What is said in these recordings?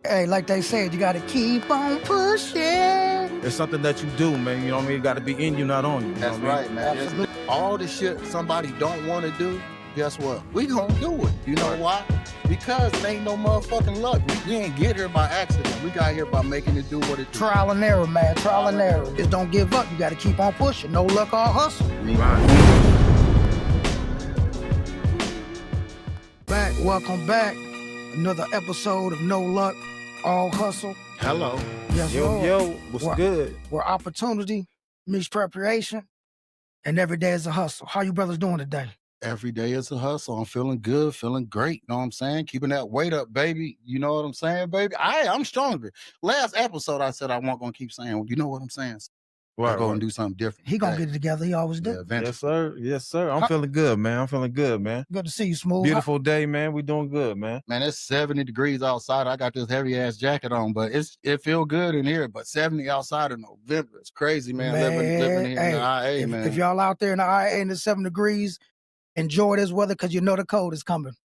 Hey, like they said, you gotta keep on pushing. It's something that you do, man. You know what I mean? It got to be in you, not on you. That's right, man. Absolutely. All the shit somebody don't want to do, guess what? We gonna do it. You know why? Because it ain't no motherfucking luck. We ain't get here by accident. We got here by making it do what it do. Trial and error, man. Trial and error. Just don't give up. You gotta keep on pushing. No luck or hustle. Welcome back. Another episode of No Luck, All Hustle. Hello. Yes, Lord. Yo, what's good? Where opportunity meets preparation, and every day is a hustle. How you brothers doing today? Every day is a hustle. I'm feeling good, feeling great. You know what I'm saying? Keeping that weight up, baby. You know what I'm saying, baby? I'm stronger. Last episode, I said I wasn't going to keep saying, well, you know what I'm saying? Right, Go and do something different. He gonna get it together. He always do. Yeah, eventually. Yes, sir. Yes, sir. I'm feeling good, man. I'm feeling good, man. Good to see you, Smooth. Beautiful day, man. We doing good, man. Man, it's 70 degrees outside. I got this heavy ass jacket on, but it feel good in here. But 70 outside in November, it's crazy, man. Living here in the IA, man. If y'all out there in the IA and it's 7 degrees, enjoy this weather because you know the cold is coming.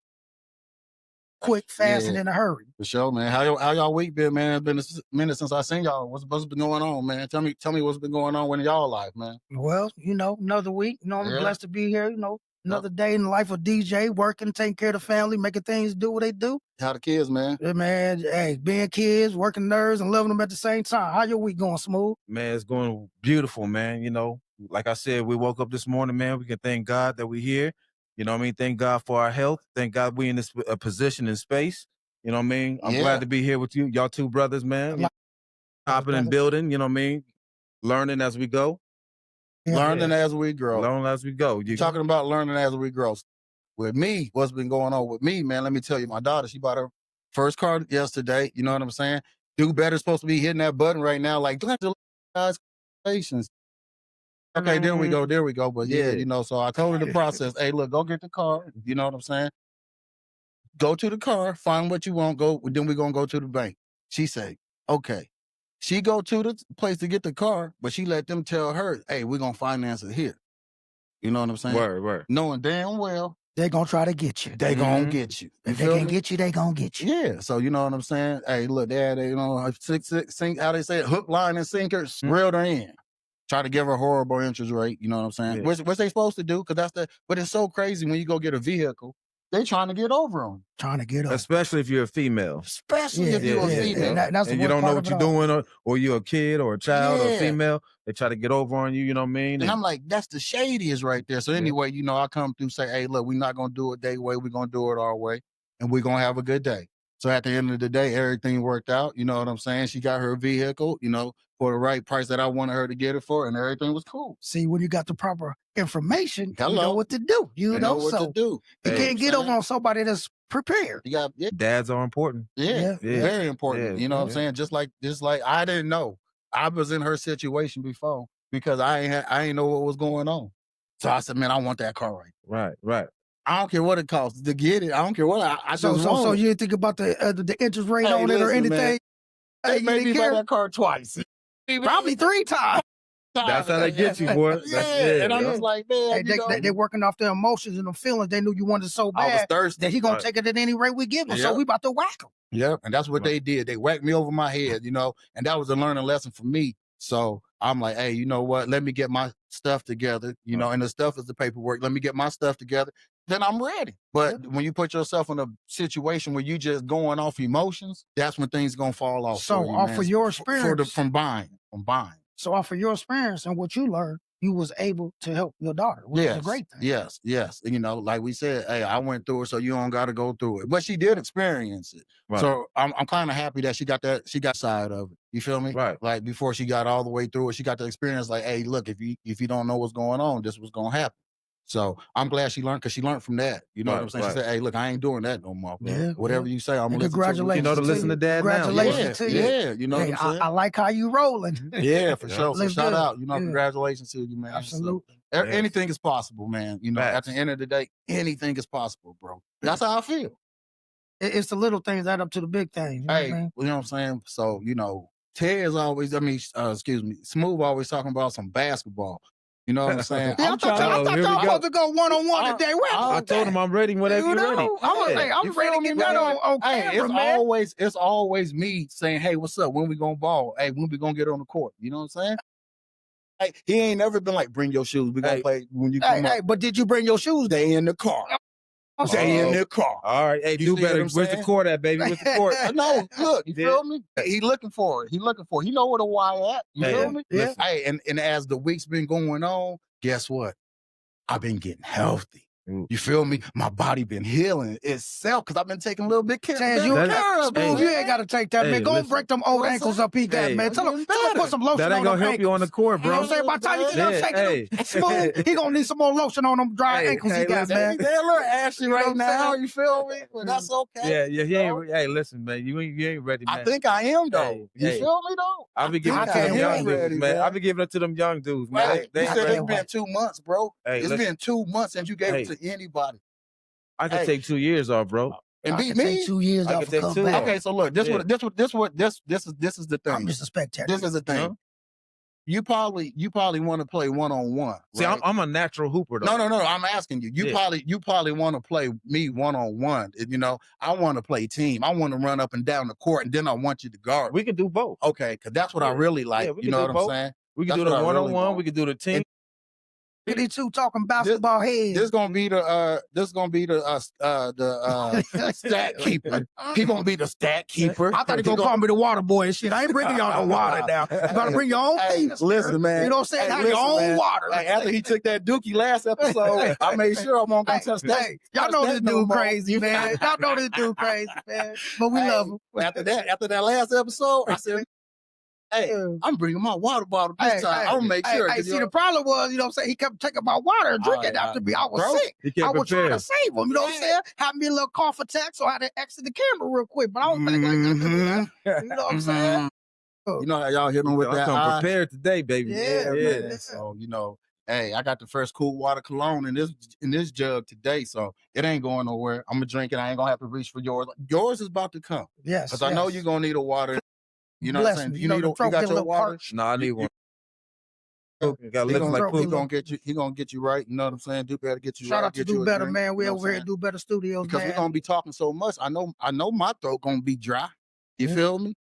Quick, fast, and in a hurry. For sure, man. How y'all week been, man? It's been a minute since I seen y'all. What's been going on, man? Tell me what's been going on in y'all life, man. Well, you know, another week. You know, I'm blessed to be here. You know, another day in the life of DJ, working, taking care of the family, making things do what they do. How the kids, man? Yeah, man, hey, being kids, working nerves, and loving them at the same time. How your week going, Smooth? Man, it's going beautiful, man. You know, like I said, we woke up this morning, man. We can thank God that we're here. You know what I mean? Thank God for our health. Thank God we in this position in space. You know what I mean? I'm glad to be here with you. Y'all two brothers, man. Hopping and building, you know what I mean? Learning as we go. Learning as we grow. Learning as we go. You're talking about learning as we grow. With me, what's been going on with me, man, let me tell you, my daughter, she bought her first car yesterday. You know what I'm saying? Do better supposed to be hitting that button right now. Like, congratulations. Okay, there we go. But yeah, you know, so I told her the process. Hey, look, go get the car. You know what I'm saying? Go to the car, find what you want, then we're going to go to the bank. She say, okay. She go to the place to get the car, but she let them tell her, hey, we're going to finance it here. You know what I'm saying? Word. Knowing damn well. They going to try to get you. They going to get you. If they can't get you, they going to get you. Yeah, so you know what I'm saying? Hey, look, Dad, you know, how they say it, hook, line, and sinker, reeled her in. Try to give her horrible interest rate, you know what I'm saying? Yeah. What's they supposed to do? Because but it's so crazy when you go get a vehicle, they trying to get over on you. Trying to get over. Especially if you're a female. Especially if you're a female. And you don't know what you're doing, or you're a kid or a child or a female. They try to get over on you, you know what I mean? And I'm like, that's the shadiest right there. So anyway, you know, I come through say, hey, look, we're not going to do it their way. We're going to do it our way. And we're going to have a good day. So at the end of the day, everything worked out. You know what I'm saying? She got her vehicle, you know, for the right price that I wanted her to get it for, and everything was cool. See, when you got the proper information, you know what to do. You know what to do. You can't get over on somebody that's prepared. You got dads are important. Yeah, very important. You know what I'm saying? Just like I didn't know. I was in her situation before because I ain't know what was going on. So I said, man, I want that car Right. I don't care what it costs to get it. I don't care what I just want So it. you didn't think about the interest rate on it or anything? Man, they made me buy that car twice. Probably 3 times. That's how they get you, boy. And I was like, man, they're working off their emotions and the feelings. They knew you wanted so bad. I was thirsty. That he gonna take it at any rate we give him. So we about to whack him. Yep, and that's what they did. They whacked me over my head, you know, and that was a learning lesson for me. So I'm like, hey, you know what? Let me get my stuff together, you know, and the stuff is the paperwork. Let me get my stuff together. Then I'm ready. But when you put yourself in a situation where you just going off emotions, that's when things gonna fall off. So off of your experience, from buying. So off of your experience and what you learned, you was able to help your daughter, which is a great thing. Yes. You know, like we said, hey, I went through it, so you don't got to go through it. But she did experience it. Right. So I'm kind of happy that she got side of it. You feel me? Right. Like before she got all the way through it, she got the experience like, hey, look, if you don't know what's going on, this was going to happen. So I'm glad she learned because she learned from that. You know what I'm saying? She said, hey, look, I ain't doing that no more. Bro. Whatever you say, I'm going to listen to you. You know to listen to Dad now. Congratulations to you. Yeah, you know what I'm saying? I like how you rolling. Yeah, for sure. So shout out. You know, congratulations to you, man. Absolutely. So, anything is possible, man. You know, at the end of the day, anything is possible, bro. That's how I feel. It's the little things that add up to the big things. You know what I'm saying? So, you know, Smooth always talking about some basketball. You know what I'm saying? Yeah, I I'm thought trying y'all Oh, here we go. supposed to go one-on-one I- today. Where I I told him I'm ready whenever you're ready. I'm gonna say, You I'm ready feel to me, get that man? on Hey, camera, man. it's always me saying, "Hey, what's up? When we gonna ball? Hey, when we gonna get on the court?" You know what I'm saying? Hey, he ain't never been like, "Bring your shoes. We gonna Hey. play when you Hey, come up." hey, but did you bring your shoes? They in the car. They in the car. All right, hey, You do see what better. I'm Where's the saying? court at, baby? Where's the court? No, look, you Yeah. feel me? He looking for it. He looking for it. He know where the wire at. You Hey, feel me? Yeah. listen. Hey, and as the week's been going on, guess what? I've been getting healthy. Mm. You feel me? My body been healing itself because I've been taking a little bit care. Chance, better you, care of it, Smooth, you man. ain't got to take that, Hey, man. Go and listen. break them old What's ankles up? up he got, Hey, man. I'm Tell him getting put better. some lotion That on ain't gonna them help you on the ankles. court, You know what bro. I'm saying? By the time you get done Yeah, shaking them, hey. Smooth, he gonna need some more lotion on them dry Hey, ankles he hey, got, listen. man. They're a little ashy You know right what I'm now. saying? You feel me? But that's okay. Yeah, he you know? ain't. Hey, listen, man, you ain't ready, man. I think I am though. Hey, you hey. feel me though? I'll be giving I it to can't them wait. young dudes, ready, man. I'll be giving it to them young dudes, man. Hey, They you ain't said ready. it's been 2 months, bro. Hey, It's listen. been 2 months since you gave it Hey. to anybody. I could Hey. take 2 years off, bro. And I beat can take me. 2 years I off can and take come 2 back. off. Okay, so look, this Yeah. is the thing. I'm just a spectator. This is the thing. Huh? You probably want to play one-on-one. See, right? I'm a natural hooper, though. No. I'm asking you. You Yeah. probably want to play me one-on-one. You know, I want to play team. I want to run up and down the court, and then I want you to guard. We can do both. Okay, because that's what I Yeah. really like. Yeah, we you can know do what I'm both. saying? We can That's do the what I really one-on-one. want. We can do the team. Look at these two talking basketball heads. This gonna be the stat keeper. He gonna be the stat keeper. I thought he gonna call me the water boy and shit. I ain't bringing y'all no water now. You gotta bring your own Hey, thing. listen, man. You know what I'm saying? Hey, Have your listen, own man. water. Like, after he took that dookie last episode, I made sure I'm gonna Hey, touch that. hey, y'all touch know that this no dude more. crazy, man. Y'all know this dude crazy, man. But we love him. After that last episode, I said, "Hey, I'm bringing my water bottle this time. I'm gonna make sure." Hey, see, the problem was, you know what I'm saying? He kept taking my water and drinking after me. I was bro, sick. He I can't was trying prepare. to save him. You know what I'm saying? Have me a little cough attack, so I had to exit the camera real quick. But I don't think like that. You know what I'm saying? You know how y'all hit him with I'm that coming eye? prepared today, baby. Yeah, man. man. So you know, hey, I got the first cool water cologne in this jug today, so it ain't going nowhere. I'm gonna drink it. I ain't gonna have to reach for yours. Yours is about to come Yes. because I know you're gonna need a water. You know Bless what I'm saying? me. You need the you throat got get a your little water. parched. No, I need one. Got He lips gonna, like throat he poop. gonna get you. He gonna get you right. You know what I'm saying? Do better get you Shout right. out to get Do you a Better, drink, man. We you know over what I'm here at Do Better Studios, because man. we're gonna be talking so much. I know my throat gonna be dry. You feel me?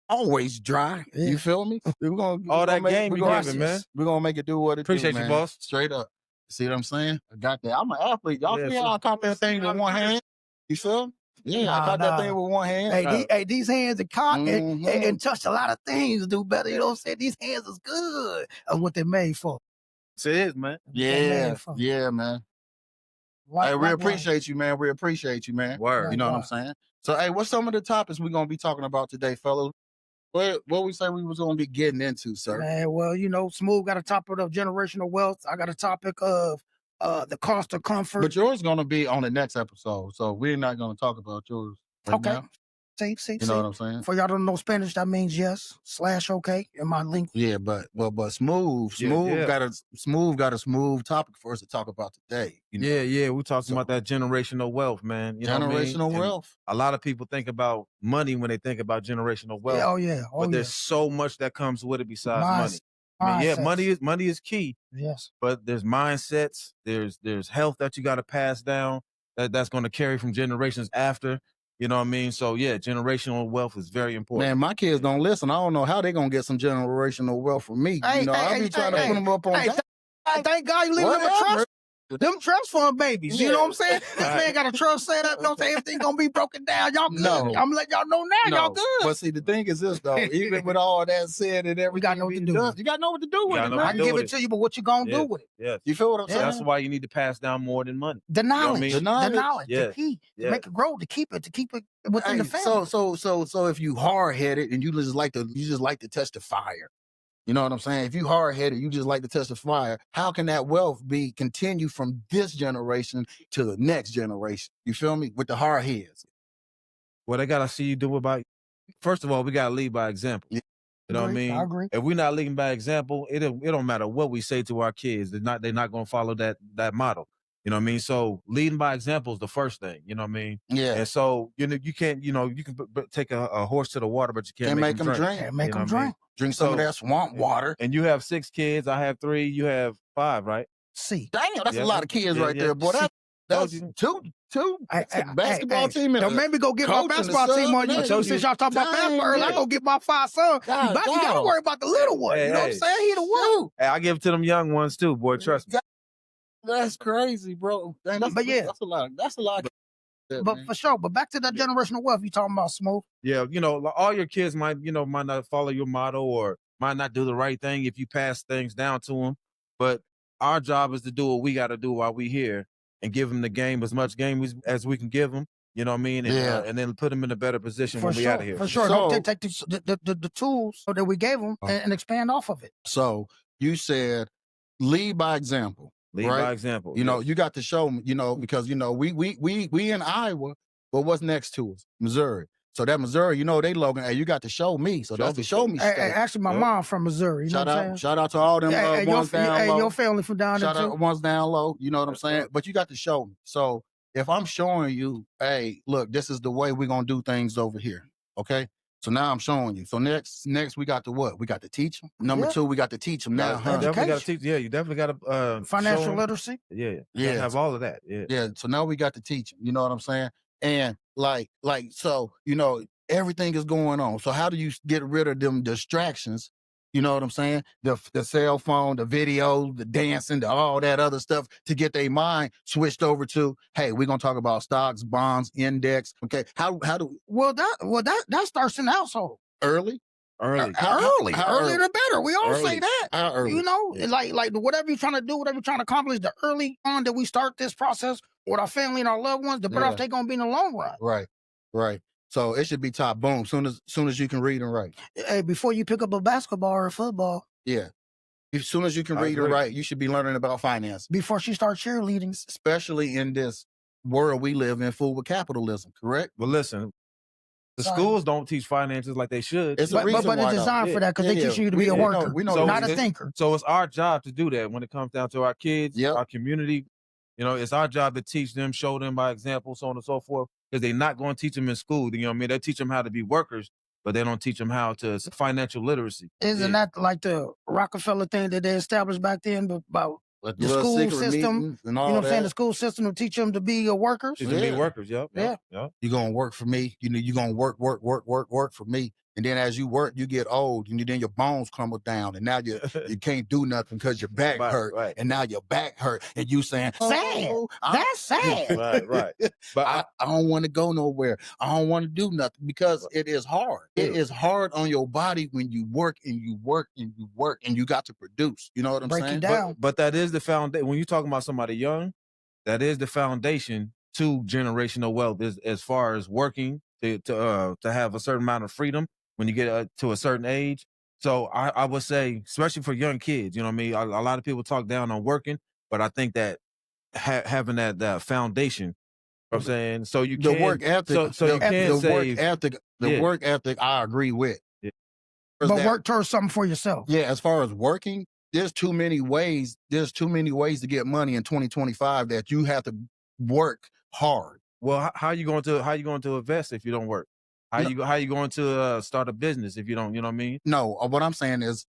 Always dry. Yeah. You feel me? We're gonna All that game we're you gonna- giving, man. We're gonna make it do what it Appreciate do, you, man. boss. Straight up. See what I'm saying? I got that. I'm an athlete. Y'all Yeah, see so- how I caught that thing with one hand? You feel me? Yeah, I Nah, caught that nah. thing with one hand. Hey, these hands are caught Mhm. and touched a lot of things. Do better, you know what I'm saying? These hands is good. That's what they're made for. It is, man. Yeah, yeah, man. Hey, we appreciate you, man. We appreciate you, man. Word. You know what I'm saying? So, hey, what's some of the topics we're gonna be talking about today, fellas? What we say we was gonna be getting into, sir? Man, well, you know, Smooth got a topic of generational wealth. I got a topic of the cost of comfort. But yours gonna be on the next episode, so we're not gonna talk about yours right Okay. now. See. You know what I'm saying? For y'all don't know Spanish, that means yes / okay in my link. Yeah, but smooth Yeah. got a smooth topic for us to talk about today. You know? Yeah. We talking So- about that generational wealth, man. You know what I mean? Generational And wealth. A lot of people think about money when they think about generational wealth. Yeah, oh yeah. but there's so much that comes with it besides Minds- money. I mean, yeah, mindsets. money is key, Yes. but there's mindsets, there's health that you got to pass down that's going to carry from generations after. You know what I mean? So yeah, generational wealth is very important. Man, my kids don't listen. I don't know how they gonna get some generational wealth from me. Hey, you know, I hey, be trying to hey, put them up on. Hey, thank God you leave them a Whatever. trust. Them trust fund babies. You know what I'm saying? This Right. man got a trust set up. You know what I'm saying? Everything gonna be broken down. Y'all good. No. I'm gonna let y'all know now. Y'all good. But see, the thing is this though. Even with all that said and everything, gotta know what to do with it. You gotta know what to do with gotta it, know man. I what can do give with it to you, but what you gonna do with it? Yes. You feel what I'm Yeah. saying? That's why you need to pass down more than money. The what I knowledge, mean? The knowledge. the Yes. key, to Yes. make it grow, to keep it within the Hey, family. so if you hard headed and you just like to touch the fire. You know what I'm saying? If you hard headed, you just like to touch the fire. How can that wealth be continue from this generation to the next generation? You feel me? With the hard heads. What I gotta see you do about. First of all, we gotta lead by example. Yeah. You know what I Agree, mean? I agree. If we're not leading by example, it don't matter what we say to our kids. They're not gonna follow that model. You know what I mean? So leading by example is the first thing. You know what I mean? Yeah. And so you can't, you can take a horse to the water, but you can't And make make him them drink. drink. And make You know them what I mean? drink. Drink some of So- that swamp water. And you have 6 kids. I have 3. You have 5, right? See, Damn, that's Yeah, a lot of kids yeah, right yeah. there, boy. See, That's you. two that's a basketball team. And Don't make me go get my coach and the basketball team sub, on man. YouTube told since you. y'all talking about Dang, basketball early. I man. go get my 5 sons. You God, gotta dog. worry about the little one. Hey, You know what I'm hey. saying? He the one. Hey, I give it to them young ones too, boy. Trust me. That's crazy, bro. Dang, But yeah. that's a lot. That's a lot. But for sure. But back to that generational wealth you talking about, Smooth. Yeah, all your kids might not follow your motto or might not do the right thing if you pass things down to them. But our job is to do what we got to do while we here and give them the game, as much game as we can give them. You know what I mean? And, Yeah. and then put them in a better position For when we sure. out of here. For sure. So- Don't take the tools that we gave them and expand off of it. So you said lead by example. Lead right? by example. You know, yes. you got to show them, because we in Iowa, but what's next to us? Missouri. So that Missouri, they Logan, hey, you got to show me. So Show that's me the show me Hey, state. actually, my Yep. mom from Missouri. You Shout know what I'm out, saying? shout out to all them ones down low. Your family from down there Shout too. out ones down low. You know what I'm saying? But you got to show me. So if I'm showing you, hey, look, this is the way we're gonna do things over here. Okay. So now I'm showing you. So next we got to what? We got to teach them. Number Yeah. 2, we got to teach them now. You Huh? definitely got to Education. teach. Yeah, you definitely got to Financial show 'em. literacy. Yeah, you Yeah. gotta have all of that. Yeah. Yeah. So now we got to teach them. You know what I'm saying? And so everything is going on. So how do you get rid of them distractions? You know what I'm saying? The cell phone, the videos, the dancing, all that other stuff to get their mind switched over to, hey, we're gonna talk about stocks, bonds, index. Okay. How do Well, that starts in the household. early? Early. Early. how Earlier the better. We all say Early. that. How early? You know, Yeah. like whatever you're trying to do, whatever you're trying to accomplish, the early on that we start this process with our family and our loved ones, the better Yeah. off they're gonna be in the long run. Right. So it should be top boom. Soon as you can read and write. Hey, before you pick up a basketball or a football, Yeah. As soon as you can I read and agree. write, you should be learning about finance. before she starts cheerleading. Especially in this world we live in, full with capitalism, correct? But listen, the Sorry. schools don't teach finances like they should. It's a But reason it's why, though. designed for that because they Yeah, teach you to we- be a we know- worker, we know So not a it- thinker. So it's our job to do that when it comes down to our kids, Yep. our community. It's our job to teach them, show them by example, so on and so forth. Because they're not going to teach them in school. You know what I mean? They teach them how to be workers, but they don't teach them how to financial literacy. Isn't Yeah. that like the Rockefeller thing that they established back then about Like the little school secret system, meetings and all you know what I'm saying? that. The school system to teach them to be workers. Teach them to Yeah. be workers. Yep. Yeah. Yep. You're gonna work for me. You're gonna work for me. And then as you work, you get old, and then your bones crumble down, and now you can't do nothing because your back Right, hurt, right. and now your back hurt, and you saying, Sad. "Oh, I'm- That's sad. Right, right. But I don't want to go nowhere. I don't want to do nothing because it is hard. It Yeah. is hard on your body when you work and you work and you work and you got to produce. You know what I'm Break saying? you down. But that is the foundation. When you're talking about somebody young, that is the foundation to generational wealth. Is as far as working to have a certain amount of freedom when you get to a certain age. So I would say, especially for young kids, you know what I mean. A lot of people talk down on working, but I think that having that foundation, you know what I'm saying, so you The can work ethic. so you can the save. work ethic. The Yeah. work ethic. I agree with. Yeah. But work towards something for yourself. Yeah, as far as working, there's too many ways. There's too many ways to get money in 2025 that you have to work hard. Well, how you going to invest if you don't work? How No. you going to start a business if you don't? You know what I mean? No, what I'm saying is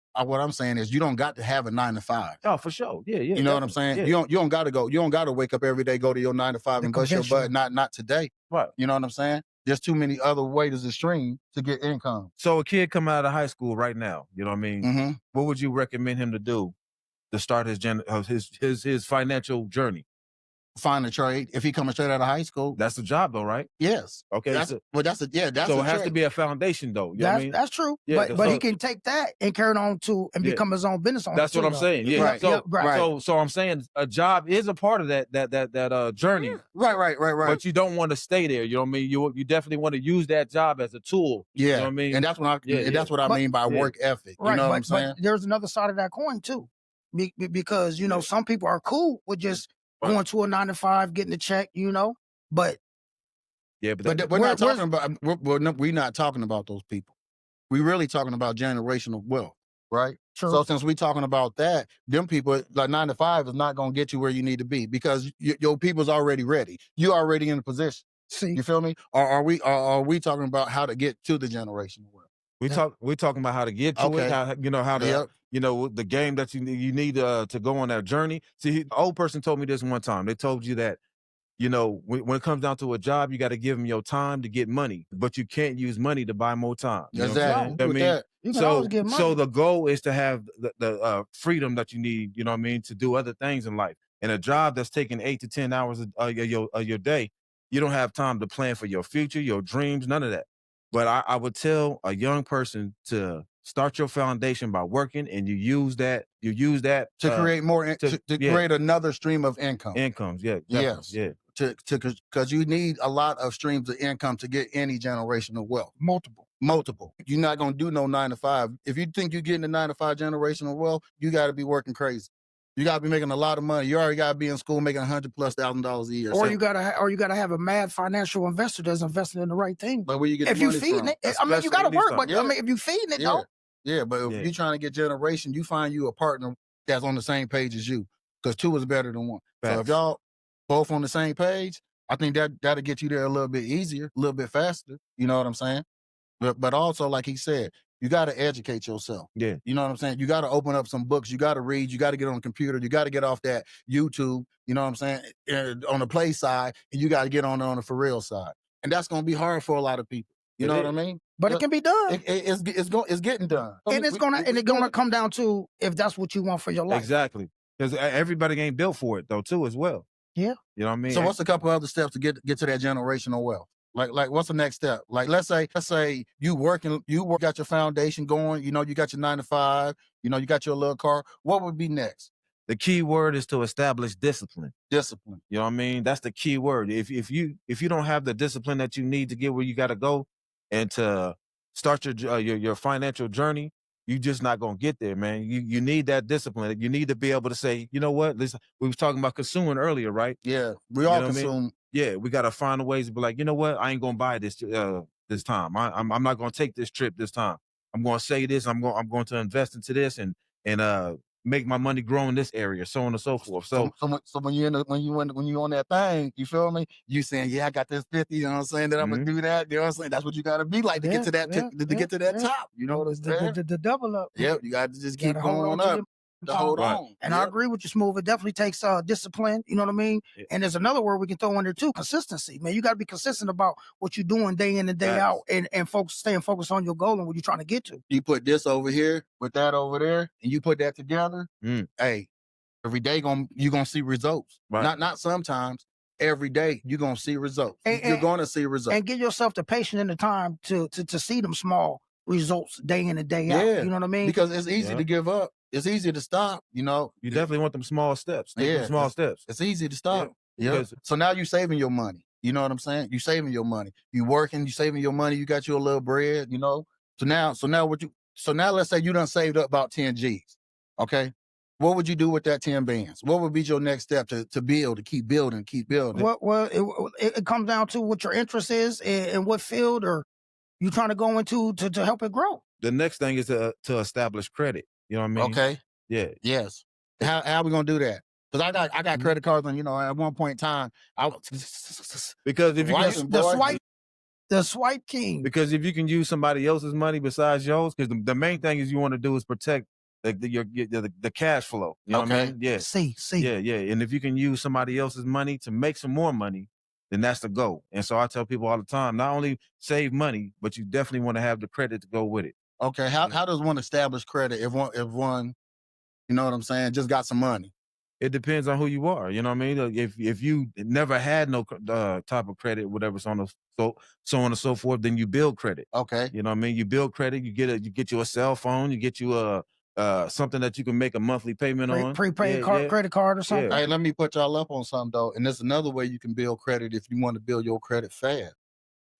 you don't got to have a 9 to 5. Oh, for sure. Yeah. You know what I'm saying? Yeah. You don't got to go. You don't got to wake up every day, go to your 9 to 5 The and bust your butt. conventional. Not today. Right. You know what I'm saying? There's too many other ways to stream to get income. So a kid coming out of high school right now, you know what I mean? Mm-hmm. What would you recommend him to do to start his financial journey? Find a trade. If he coming straight out of high school, That's the job, though, right? yes. Okay. That's so that's so it has to be a foundation, though. You know what I mean? That's true. Yeah, but he so- can take that and carry it on to and Yeah. become his own business owner. That's what too, I'm though. saying. Yeah. Right. So, Yep, right. so I'm saying a job is a part of that journey, Right. but you don't want to stay there. You know what I mean? You definitely want to use that job as a tool. Yeah. You know what I mean? And that's what Yeah, that's what I But- mean by yeah. work ethic. Right. You know what but, I'm saying? but there's another side of that coin too. Because, some people are cool with just Right. going to a 9 to 5, getting a check, but Yeah, but But we're not where's- talking about we're not talking about those people. We're really talking about generational wealth. right? True. So since we talking about that, them people like 9 to 5 is not gonna get you where you need to be because your people's already ready. You already in a position. See, You feel me? Or are we talking about how to get to the generational wealth? We're talking about how to get to it, Okay. how to Yep. the game that you need to go on that journey. See, an old person told me this one time. They told you that when it comes down to a job, you got to give them your time to get money, but you can't use money to buy more time. You know what I'm Exactly. saying? With that. you can always get money. So the goal is to have the freedom that you need, you know what I mean, to do other things in life. And a job that's taking 8 to 10 hours of your day, you don't have time to plan for your future, your dreams, none of that. But I would tell a young person to start your foundation by working, and you use that To create more to yeah. create another stream of income. incomes. Yeah, definitely, Yes. yeah. Because you need a lot of streams of income to get any generational wealth. multiple. You're not gonna do no 9 to 5. If you think you're getting the 9 to 5 generational wealth, you got to be working crazy. You got to be making a lot of money. You already got to be in school making $100,000+ a year. Or So- you gotta have a mad financial investor that's investing in the right thing. but where you get If the you money feeding from? it, I mean, Especially you gotta in these work, times. but I Yeah. mean, if you feeding it Yeah. though, Yeah, but if Yeah. you're trying to get generation, you find you a partner that's on the same page as you, because 2 is better than 1. So if Facts. y'all both on the same page, I think that'll get you there a little bit easier, a little bit faster. You know what I'm saying? But also, like he said, you got to educate yourself. Yeah. You know what I'm saying? You got to open up some books. You got to read. You got to get on the computer. You got to get off that YouTube. You know what I'm saying? On the play side, and you got to get on the for real side. And that's gonna be hard for a lot of people. You It know is. what I mean? but it can be done. It's getting done. And it's gonna come down to if that's what you want for your life. Exactly. Because everybody ain't built for it though, too, as well. Yeah. You know what I mean? So what's a couple other steps to get to that generational wealth? Like what's the next step? Like let's say you got your foundation going, you got your 9 to 5, you got your little car. What would be next? The key word is to establish discipline. Discipline. You know what I mean? That's the key word. If you don't have the discipline that you need to get where you got to go, and to start your financial journey, you just not gonna get there, man. You need that discipline. You need to be able to say, you know what? Listen, we was talking about consuming earlier, right? Yeah, we all know what I mean? consume. Yeah, we gotta find ways to be like, you know what? I ain't gonna buy this this time. I'm not gonna take this trip this time. I'm gonna say this. I'm going to invest into this and make my money grow in this area, so on and so forth. So So when you on that thing, you feel me? You saying, yeah, I got this 50. You know what I'm saying? That I'm gonna do that. You know what I'm saying? That's what you gotta be like to get to that get to that top. You know what I'm saying? The double up. Yep, you got to just keep Gotta hold going on to up. them. To hold Right. on. And I agree with you, Smooth. It definitely takes discipline. You know what I mean? Yeah. And there's another word we can throw in there too: consistency. Man, you got to be consistent about what you're doing day in and day Facts. out, and staying focused on your goal and what you're trying to get to. You put this over here with that over there, and you put that together. Hey, every day you're gonna see results. Right. Not sometimes. Every day you're gonna see results. You're gonna see results. And give yourself the patience and the time to see them small results day in and day out. Yeah, You know what I mean? because it's easy Yeah. to give up. It's easy to stop. you definitely want them small steps. Take them Yeah, small steps. It's easy to stop. Yeah. because- So now you saving your money. You know what I'm saying? You saving your money. You working. You saving your money. You got your little bread. So now let's say you done saved up about 10 G's. Okay. What would you do with that 10 bands? What would be your next step to build, to keep building, keep building? Well, it comes down to what your interest is and what field or you trying to go into to help it grow. The next thing is to establish credit. You know what I mean? Okay. Yeah. Yes. How are we gonna do that? Because I got credit cards, and at one point in time, Because if you Why can, is- The swipe king. because if you can use somebody else's money besides yours, because the main thing is you want to do is protect the cash flow. You know what I Okay. mean? Yeah. See. Yeah. And if you can use somebody else's money to make some more money, then that's the goal. And so I tell people all the time, not only save money, but you definitely want to have the credit to go with it. Okay, how does one establish credit if one, you know what I'm saying, just got some money? It depends on who you are. You know what I mean? If you never had no type of credit, whatever, so on and so forth, then you build credit. Okay. You know what I mean? You build credit. You get you a cell phone. You get you something that you can make a monthly payment on. Prepaid Yeah, card, yeah. credit card or something. Yeah. Hey, let me put y'all up on something though. And there's another way you can build credit if you want to build your credit fast.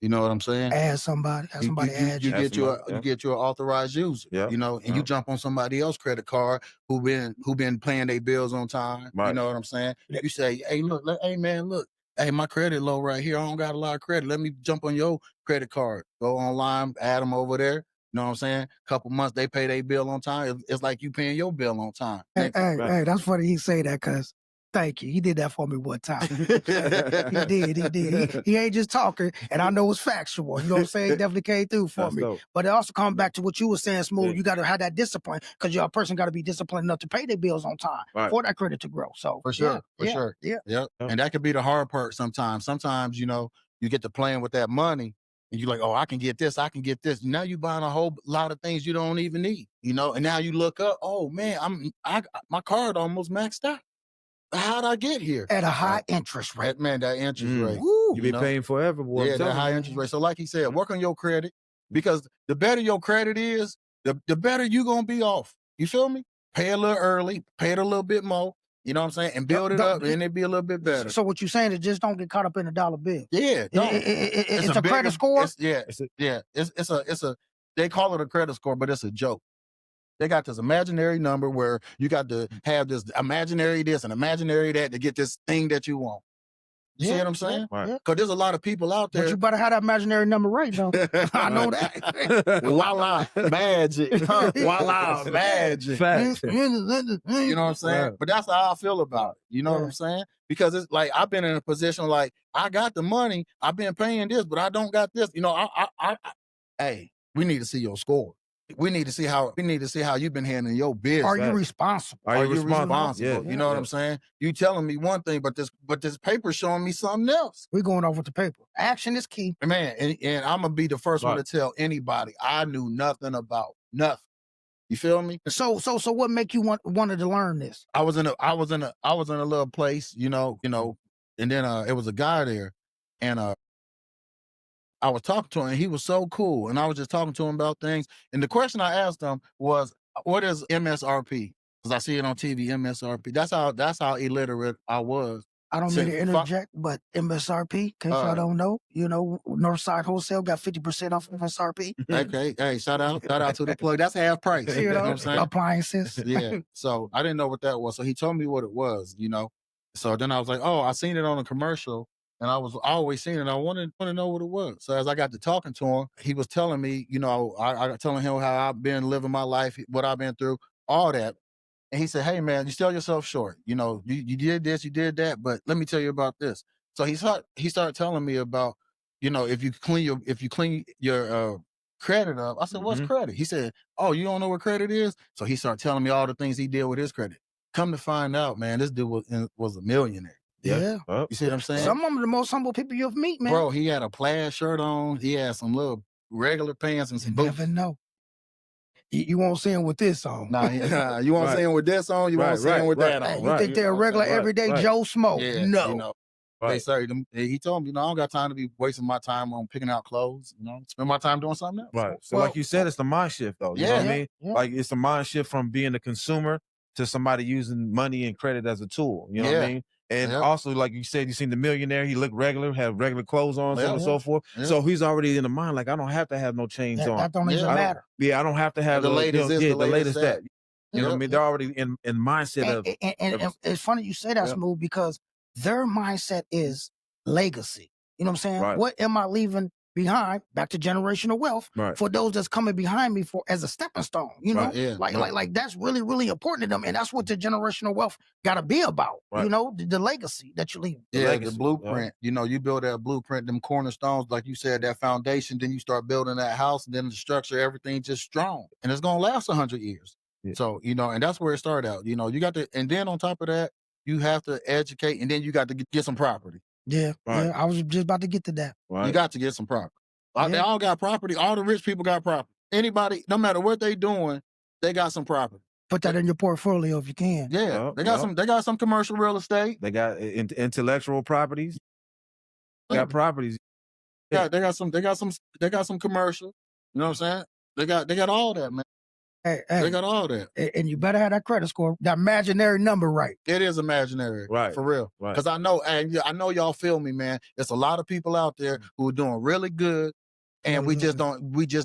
You know what I'm saying? Add somebody. Have somebody add you. Add You somebody, get your authorized user. Yeah, And yeah. you jump on somebody else's credit card who been paying their bills on time. You Right. know what I'm saying? You say, hey, look, hey man, look, hey, my credit low right here. I don't got a lot of credit. Let me jump on your credit card. Go online, add them over there. know what I'm saying? Couple months, they pay their bill on time. It's like you paying your bill on time. Hey, hey, that's funny he say that, cuz thank you. He did that for me one time. He did. He ain't just talking, and I know it's factual. You know what I'm saying? He definitely came through for That's me. dope. But it also comes back to what you were saying, Smooth. Yeah. You got to have that discipline because your person got to be disciplined enough to pay their bills on time Right. for that credit to grow. So For sure, for sure. Yeah. Yep. And that could be the hard part sometimes. Sometimes, you know, you get to playing with that money and you're like, oh, I can get this, I can get this. Now you buying a whole lot of things you don't even need, you know, and now you look up, oh man, my card almost maxed out. How'd I get here? At a high interest rate. That interest rate. Woo. You be know? paying forever, boy. Yeah, that high interest rate. So like he said, work on your credit because the better your credit is, the better you going to be off. You feel me? Pay a little early, pay it a little bit more, you know what I'm saying? And build it up and it'd be a little bit better. So what you're saying is just don't get caught up in the dollar bill. Yeah. Don't. It's a credit score? It's a they call it a credit score, but it's a joke. They got this imaginary number where you got to have this imaginary this and imaginary that to get this thing that you want. You see what I'm saying? Right. Because there's a lot of people out there. But you better have that imaginary number right, though. I know that. Voila, magic. Voila, magic. Facts. You know what I'm saying? Right. But that's how I feel about it. You know what I'm saying? Because it's like I've been in a position like I got the money, I've been paying this, but I don't got this. You know, hey, we need to see your score. We need to see how you've been handling your business. Are you responsible? Are you responsible? Yeah. You know what I'm saying? You telling me one thing, but this paper showing me something else. We're going off with the paper. Action is key. Man, and I'm gonna be the first one to tell anybody I knew nothing about nothing. You feel me? So what make you wanted to learn this? I was in a little place, you know, and then it was a guy there, and I was talking to him, and he was so cool, and I was just talking to him about things. And the question I asked him was, "What is MSRP?" Because I see it on TV, MSRP. That's how illiterate I was. I don't mean to interject, but MSRP, in case y'all don't know, you know, Northside Wholesale got 50% off MSRP. Okay, hey, shout out to the plug. That's half price. You know what I'm saying? Appliances. Yeah. So I didn't know what that was. So he told me what it was, you know. So then I was like, oh, I seen it on a commercial. And I always seen it. I wanted to know what it was. So as I got to talking to him, he was telling me, you know, I telling him how I've been living my life, what I've been through, all that. And he said, hey man, you sell yourself short. You know, you did this, you did that, but let me tell you about this. So he started telling me about, you know, if you clean your credit up. I said, what's credit? He said, oh, you don't know what credit is? So he started telling me all the things he did with his credit. Come to find out, man, this dude was a millionaire. Yeah. You see what I'm saying? Some of them are the most humble people you'll meet, man. Bro, he had a plaid shirt on. He had some little regular pants and some boots. Never know. You won't see him with this on. Nah, you won't see him with this on. You won't see him with that on. You think they're a regular everyday Joe Smoke? Yeah, no. You know, he told me, you know, I don't got time to be wasting my time on picking out clothes. You know, spend my time doing something else. Right. So like you said, it's the mind shift though. You know what I mean? Yeah. Like it's the mind shift from being a consumer to somebody using money and credit as a tool. You know what I mean? And also, like you said, you seen the millionaire, he looked regular, had regular clothes on, so on and so forth. So he's already in the mind, like, I don't have to have no chains on. That don't even matter. I don't have to have the latest the latest that. You know what I Yeah. mean? They're already in mindset of and it's funny you say that, Smooth, because their mindset is legacy. You know what I'm saying? Right. What am I leaving behind? Back to generational wealth Right. for those that's coming behind me for as a stepping stone. You know, Right, yeah, like that's really, really important to them, and that's what the generational wealth got to be about. Right. You know, the legacy that you leave. Yeah, legacy, the blueprint. You know, you build that blueprint, them cornerstones, like you said, that foundation. Then you start building that house, and then the structure, everything just strong, and it's gonna last 100 years. Yeah. So you know, and that's where it started out. You know, you got to, and then on top of that, you have to educate, and then you got to get some property. Yeah, Right. yeah. I was just about to get to that. right. You got to get some property. Yeah. They all got property. All the rich people got property. Anybody, no matter what they doing, they got some property. Put that in your portfolio if you can. Yeah, Yep, they got yep. some. They got some commercial real estate. They got intellectual properties. They got properties. Yeah, they got some. They got some commercial. You know what I'm saying? They got all that, man. Hey, They got all that. and you better have that credit score, that imaginary number right. It is imaginary, Right. For real. Right. Because I know y'all feel me, man. There's a lot of people out there who are doing really good, and we just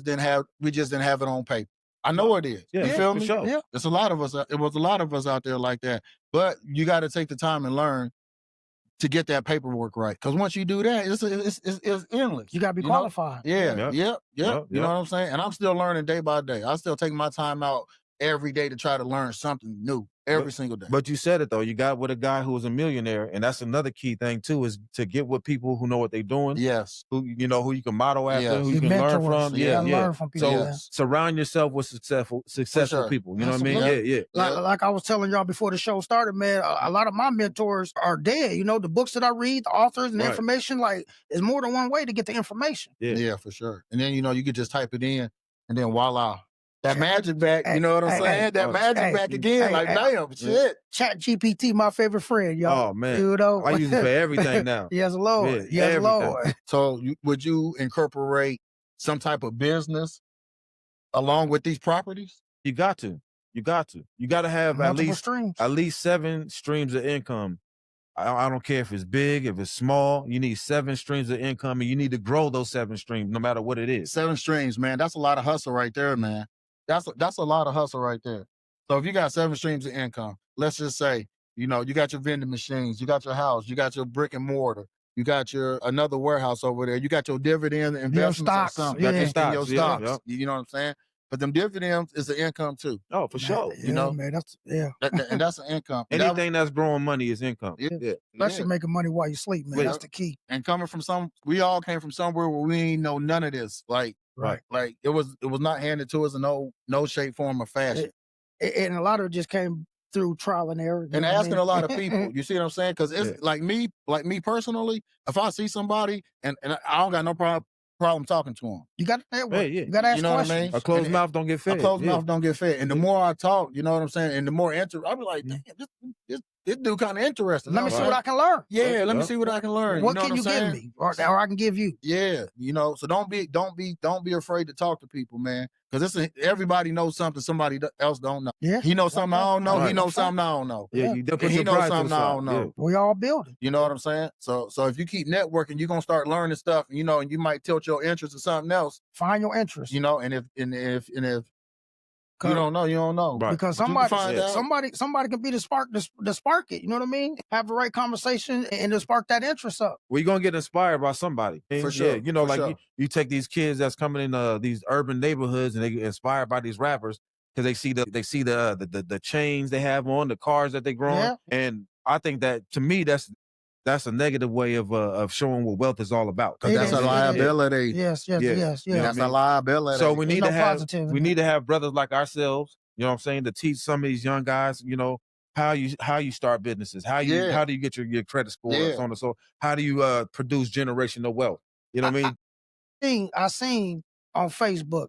didn't have it on paper. I know it is. Yeah, You feel for me? sure. Yeah. There's a lot of us. It was a lot of us out there like that. But you got to take the time and learn. to get that paperwork right. Because once you do that, it's endless. You got to be You know? qualified. Yeah, Yep. yep. You know what I'm saying? And I'm still learning day by day. I still take my time out every day to try to learn something new every single day. But you said it though. You got with a guy who was a millionaire, and that's another key thing too, is to get with people who know what they're doing. Yes. Who who you can model after, Yes. who you Your can learn mentors. from. You Yeah, gotta yeah. learn from people. So man. surround yourself with successful sure. people. You know what I mean? Absolutely. Yeah, yeah. Like I was telling y'all before the show started, man, a lot of my mentors are dead. You know, the books that I read, the authors and the Right. information, like, there's more than one way to get the information. Yeah. Yeah, for sure. And then, you could just type it in and then voila. That magic back, Hey, you know what I'm hey, saying? hey, that magic hey, back again. hey, like, hey. damn, shit. Chat GPT, my favorite friend, y'all. Oh man, You know, I use it for everything now. yes, Lord. Yeah, Yes, everything. Lord. So would you incorporate some type of business along with these properties? You got to. You got to have Multiple streams. at least 7 streams of income. I don't care if it's big, if it's small. You need 7 streams of income, and you need to grow those 7 streams, no matter what it is. 7 streams, man. That's a lot of hustle right there, man. That's a lot of hustle right there. So if you got 7 streams of income, let's just say, you got your vending machines, you got your house, you got your brick and mortar, you got your another warehouse over there, you got your dividend investments or stocks, something, yeah. got your Stocks, yeah, stocks. yep. You know what I'm saying? But them dividends is an income too. Oh, for sure. Yeah, man, that's And that's an income. And that- Anything that's growing money is income. Yeah. Yeah. especially yeah. making money while you sleep, man. Wait, That's the key. And coming from we all came from somewhere where we ain't know none of this. Like it was not handed to us in no shape, form, or fashion. And a lot of it just came through trial and error. And asking a lot of people, you see what I'm saying? Because it's like me personally, if I see somebody and I don't got no problem talking to them. You got to network. Hey, yeah. You got to ask You know what I questions. mean? A closed And- mouth don't get fed. A closed Yeah. mouth don't get fed. And the more I talk, you know what I'm saying? And the more I'll be like, damn, this dude kind of interesting. Let me see what I can learn. Let me Yeah. see what I can learn. What know can I'm you give saying? me, or I can give you? Yeah, so don't be afraid to talk to people, man. Because everybody knows something somebody else don't know. Yeah, He knows something I don't know. He Right. knows something I don't know. Yeah, you put And he your knows pride to the something I side. don't know. we all building. You know what I'm saying? So if you keep networking, you're gonna start learning stuff, and you might tilt your interest to something else, Find your interest. and if you don't know, you don't know. Right. Because But you can somebody, find out. somebody can be the spark it. You know what I mean? Have the right conversation and to spark that interest up. Well, you're gonna get inspired by somebody. For sure, Yeah, for like sure. you take these kids that's coming in these urban neighborhoods and they get inspired by these rappers because they see the chains they have on, the cars that they growing. Yeah. And I think that to me that's a negative way of showing what wealth is all about. 'Cause It That's is, a it is. liability. Yes, Yeah. yes. You know That's what I a mean? liability. So we There's need no to have positivity. we need to have brothers like ourselves, you know what I'm saying, to teach some of these young guys, how you start businesses, how do you get your credit score, Yeah. so on and so. How do you produce generational wealth? You know what I mean? I seen on Facebook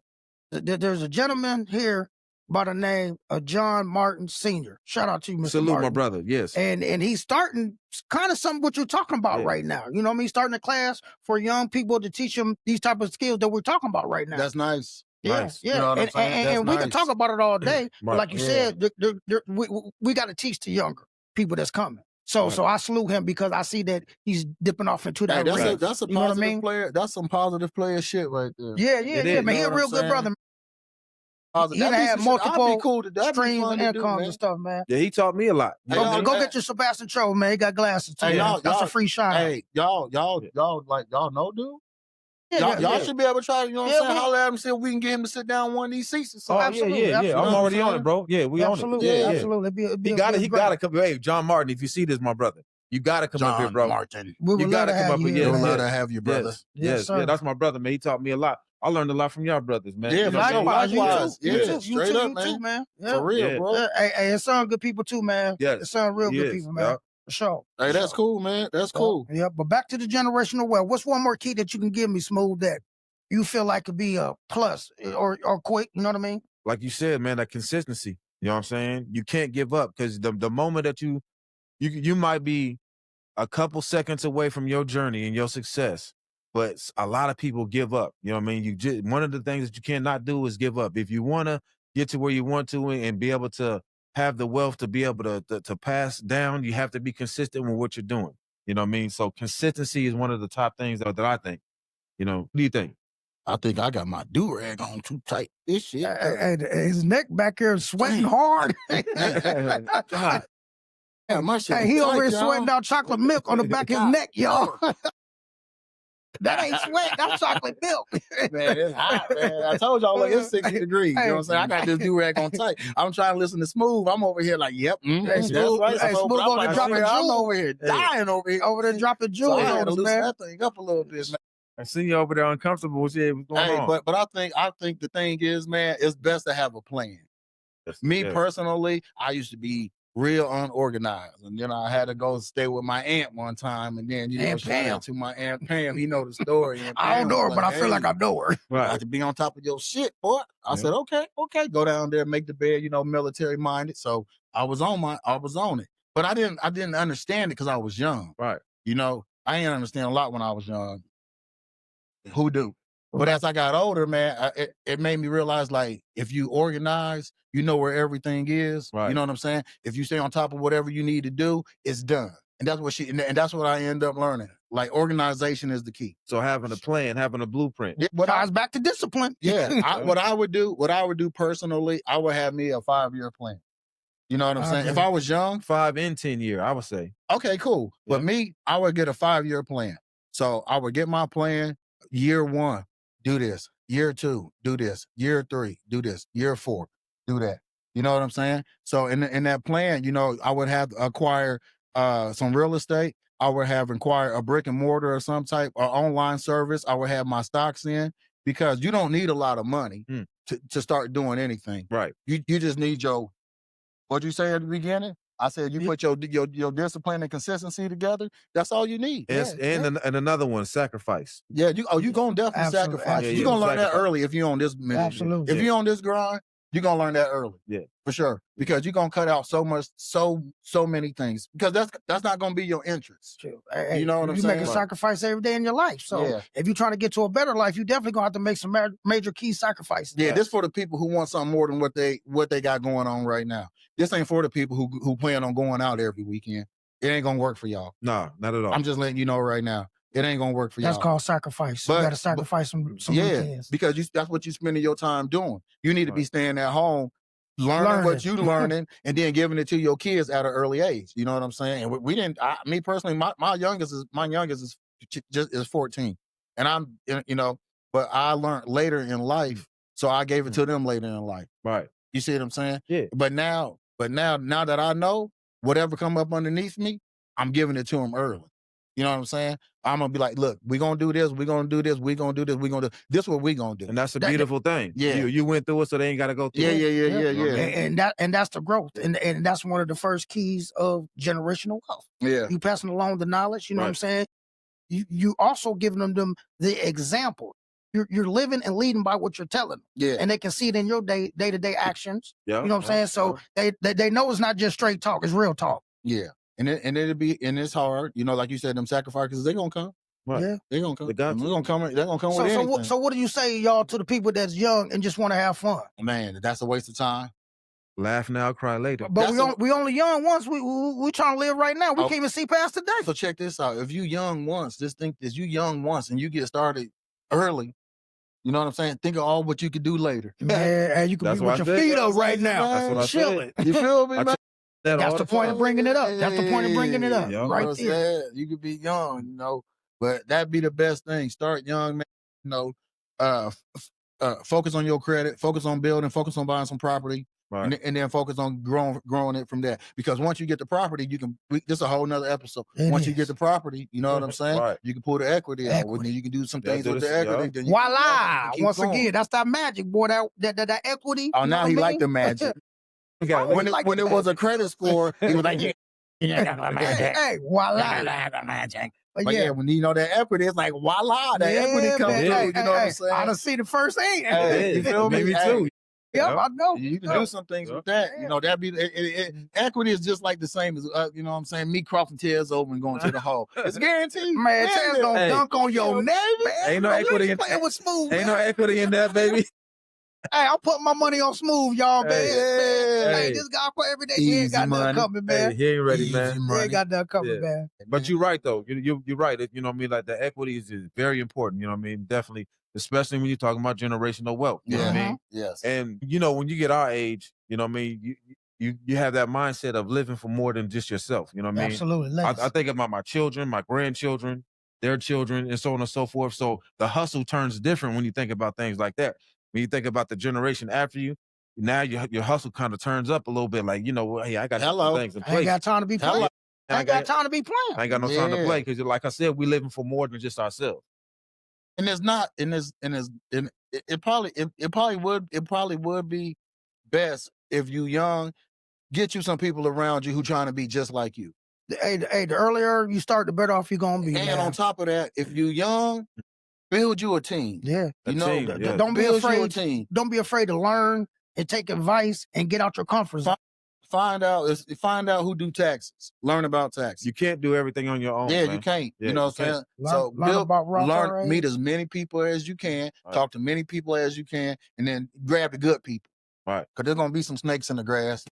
that there's a gentleman here by the name of John Martin Sr. Shout out to you, Mr. Salute Martin. my brother. Yes. And he's starting kind of some what you're talking about Yeah. right now. You know what I mean? Starting a class for young people to teach them these type of skills that we're talking about right now. That's nice. Yeah, nice. yeah. You know what I'm saying? That's And we can nice. talk about it all day. But Right. like you Yeah. said, we got to teach the younger people that's coming. So Right. so I salute him because I see that he's dipping off into Hey, that that's ring. a You know what I positive mean? player. That's some positive player shit right there. Yeah, It yeah, is. man. You He know a what real I'm good saying? brother. Positive. He done That'd had be some shit. That'd be multiple cool to- that'd be streams fun of to do, incomes man. and stuff, man. Yeah, he taught me a lot. Hey, Go, y'all- go get your Sebastian Cho, man. He got glasses too. Hey, man. y'all- That's a y'all- free shot. Hey, y'all know, dude. yeah, Y'all should be able to try. You know what Yeah, I'm saying? we- Holler at him, see if we can get him to sit down on one of these seats or Oh something. Absolutely, yeah. I'm absolutely. already on it, bro. Yeah, we absolutely, on it. Yeah, absolutely. It'd be He a got it. good He brother. got to come. Hey, John Martin, if you see this, my brother, you got to come up here, John bro. Martin. We would You love got to to come have up you here. here, We'd man. love to have you, brother. Yes, Yes, yes, sir. yeah. That's my brother, man. He taught me a lot. I learned a lot from y'all brothers, man. Yeah, You know for what I'm sure. saying? Likewise, you Likewise. too. Yeah, You too. straight You up, too, man. man. Yeah. For real, Yeah. bro. Hey, his son good people too, man. Yes. His son real He good is. people, man. Yeah. For sure. Hey, For that's sure. cool, man. That's cool. Yeah, but back to the generational wealth. What's one more key that you can give me, Smooth, that you feel like could be a plus or quick? You know what I mean? Like you said, man, that consistency. You know what I'm saying? You can't give up because the moment that you might be a couple seconds away from your journey and your success, but a lot of people give up. You know what I mean? One of the things that you cannot do is give up. If you want to get to where you want to and be able to have the wealth to be able to pass down, you have to be consistent with what you're doing. You know what I mean? So consistency is one of the top things that I think. What do you think? I think I got my do-rag on too tight. This shit. Hey, his neck back here is sweating hard. God. Yeah, my shit. Hey, he over here tight, sweating y'all. out chocolate milk on the back of his neck, y'all. That ain't sweat, that's chocolate milk. Man, it's hot, man. I told y'all, like, it's 60 degrees. You know what I'm saying? I got this do-rag on tight. I'm trying to listen to Smooth. I'm over here like, yep, Hey, that's Smooth- right. hey, So, Smooth I'm over like, there dropping I'm jewels. over here dying over here. Over there dropping So jewels I had on to us, loosen man. that thing up a little bit, man. I see you over there uncomfortable. What's going Hey, on? but I think the thing is, man, it's best to have a plan. Yes, Me yes. personally, I used to be real unorganized, and then I had to go stay with my aunt one time, and then Aunt shout Pam. out to my aunt Pam. You know the story. Aunt I don't Pam know her, was but I feel like "Hey, I know her. you Right. got to be on top of your shit, boy." I said, okay, go down there, make the bed, military minded. So I was on it. But I didn't understand it because I was young. Right. I didn't understand a lot when I was young. Who do? But as I got older, man, it made me realize, like, if you organize, you know where everything is. Right. You know what I'm saying? If you stay on top of whatever you need to do, it's done. And that's what and that's what I end up learning. Like, organization is the key. So having a plan, having a blueprint. What I, Ties back to discipline. yeah, what I would do personally, I would have me a 5-year plan. You know what I'm I saying? If agree. I was young, 5 and 10 year, I would say. okay, cool. But Yeah. me, I would get a 5-year plan. So I would get my plan. Year 1, do this. Year 2, do this. Year 3, do this. Year 4, do that. You know what I'm saying? So in that plan, I would have acquire some real estate. I would have acquired a brick and mortar or some type of online service. I would have my stocks in, because you don't need a lot of money to start doing anything. Right. You just need your, what'd you say at the beginning? I said you put your discipline and consistency together. That's all you need. And another one, sacrifice. Yeah, you gonna definitely Absolutely. sacrifice. Yeah, you're yeah, gonna learn that sacrifice. early if you're on this mission. Absolutely. If you're on this grind, you're gonna learn that early. Yeah. For sure. Because you're gonna cut out so many things. Because that's not gonna be your interest. True. Hey, You know what I'm you saying? make a Right. sacrifice every day in your life. So Yeah. if you're trying to get to a better life, you definitely gonna have to make some major key sacrifices. Yeah, this for the people who want something more than what they got going on right now. This ain't for the people who plan on going out every weekend. It ain't gonna work for y'all. No, not at all. I'm just letting you know right now. It ain't gonna work for y'all. That's called sacrifice. But- You gotta sacrifice some Yeah, weekends. because that's what you spending your time doing. You need to be Right. staying at home, learning what Learning. you learning, and then giving it to your kids at an early age. You know what I'm saying? And we didn't. Me personally, my youngest is 14, and I'm but I learned later in life, so I gave it to them later in life. Right. You see what I'm saying? Yeah. But now that I know, whatever come up underneath me, I'm giving it to them early. You know what I'm saying? I'm gonna be like, look, we're gonna do this, we're gonna do this, we're gonna do this, we're gonna do this. What we gonna do. And that's a That- beautiful thing. Yeah. You went through it, so they ain't got to go through Yeah, it. yeah. And that's the growth. And that's one of the first keys of generational wealth. Yeah. You passing along the knowledge, you know what I'm Right. saying? You also giving them the example. You're living and leading by what you're telling them. Yeah. And they can see it in your day-to-day actions. Yeah. You know what I'm saying? So they know it's not just straight talk, it's real talk. Yeah. And it's hard, like you said, them sacrifices, they're gonna come. Right. Yeah. They're gonna come. They got They're gonna come with So anything. so what do you say, y'all, to the people that's young and just want to have fun? Man, that's a waste of time. Laugh now, cry later. But That's we only young once. We trying to live right now. We Oh. can't even see past today. So check this out. If you young once, just think this, you young once and you get started early, you know what I'm saying? Think of all what you could do later. Man, and you can That's be what with I your said. feet up right now. That's what I Chilling. said. You feel me, I man? That That's all the point of bringing it up. That's the point of bringing it up. Yeah. You know Right what I'm there. saying? You could be young, but that'd be the best thing. Start young, man. Focus on your credit, focus on building, focus on buying some property, Right. and then focus on growing it from there. Because once you get the property, this is a whole nother episode. It Once you is. get the property, you know what I'm saying? Right. You can pull the equity out, Equity. and then you can do some Yeah, things do with this, the equity. yeah. Then you Voila! keep Once going. again, that's that magic, boy. That equity. Oh, you know now what he I like mean? the magic. You got Oh, when he like it the was a credit score, he was like, Hey, voila! But But yeah, when you know that equity, it's like voila, that equity comes man. through. Hey, You know what I'm I saying? done see the first thing. Hey, you feel me? Me Hey, too. Yep, Yeah. I know. You can Yeah. do some things Yeah. with that. Yeah. That'd be equity is just like the same as you know what I'm saying, me crossing tears over and going to the hole. It's guaranteed. Man, Taz gonna Hey. dunk on your neck, man. Ain't no You equity in playing with Smooth. Ain't no man. equity in that, baby. Hey, I'm putting my money on Smooth, y'all, man. Hey. Man, Hey. hey, this guy for every day. He ain't Easy got nothing money. coming, man. Hey, he ain't ready, Easy man. He money. ain't got nothing coming, Yeah. man. But you're right though. You're right. You know what I mean? Like the equity is very important. You know what I mean? Definitely, especially when you're talking about generational wealth. You know what I Yeah. mean? Yes. And when you get our age, you know what I mean? you have that mindset of living for more than just yourself. You know what I mean? Absolutely. I think about my children, my grandchildren, their children, and so on and so forth. So the hustle turns different when you think about things like that. When you think about the generation after you, now your hustle kind of turns up a little bit. Like, hey, I got some things in I ain't place. got time to be playing. I ain't got time to be playing. I ain't got no time to play because, like I said, we living for more than just ourselves. And it's not, and it probably would be best if you young, get you some people around you who trying to be just like you. Hey, the earlier you start, the better off you're gonna be. And man. on top of that, if you young, build you a team. Yeah, Don't be afraid. Don't be afraid to learn and take advice and get out your comfort zone. Find out who do taxes. Learn about taxes. You can't do everything on your own. Yeah, man. you can't. Yeah, you know what I'm saying? So meet as many people as you can, talk to many people as you can, and then grab the good people. Right. Because there's gonna be some snakes in the grass.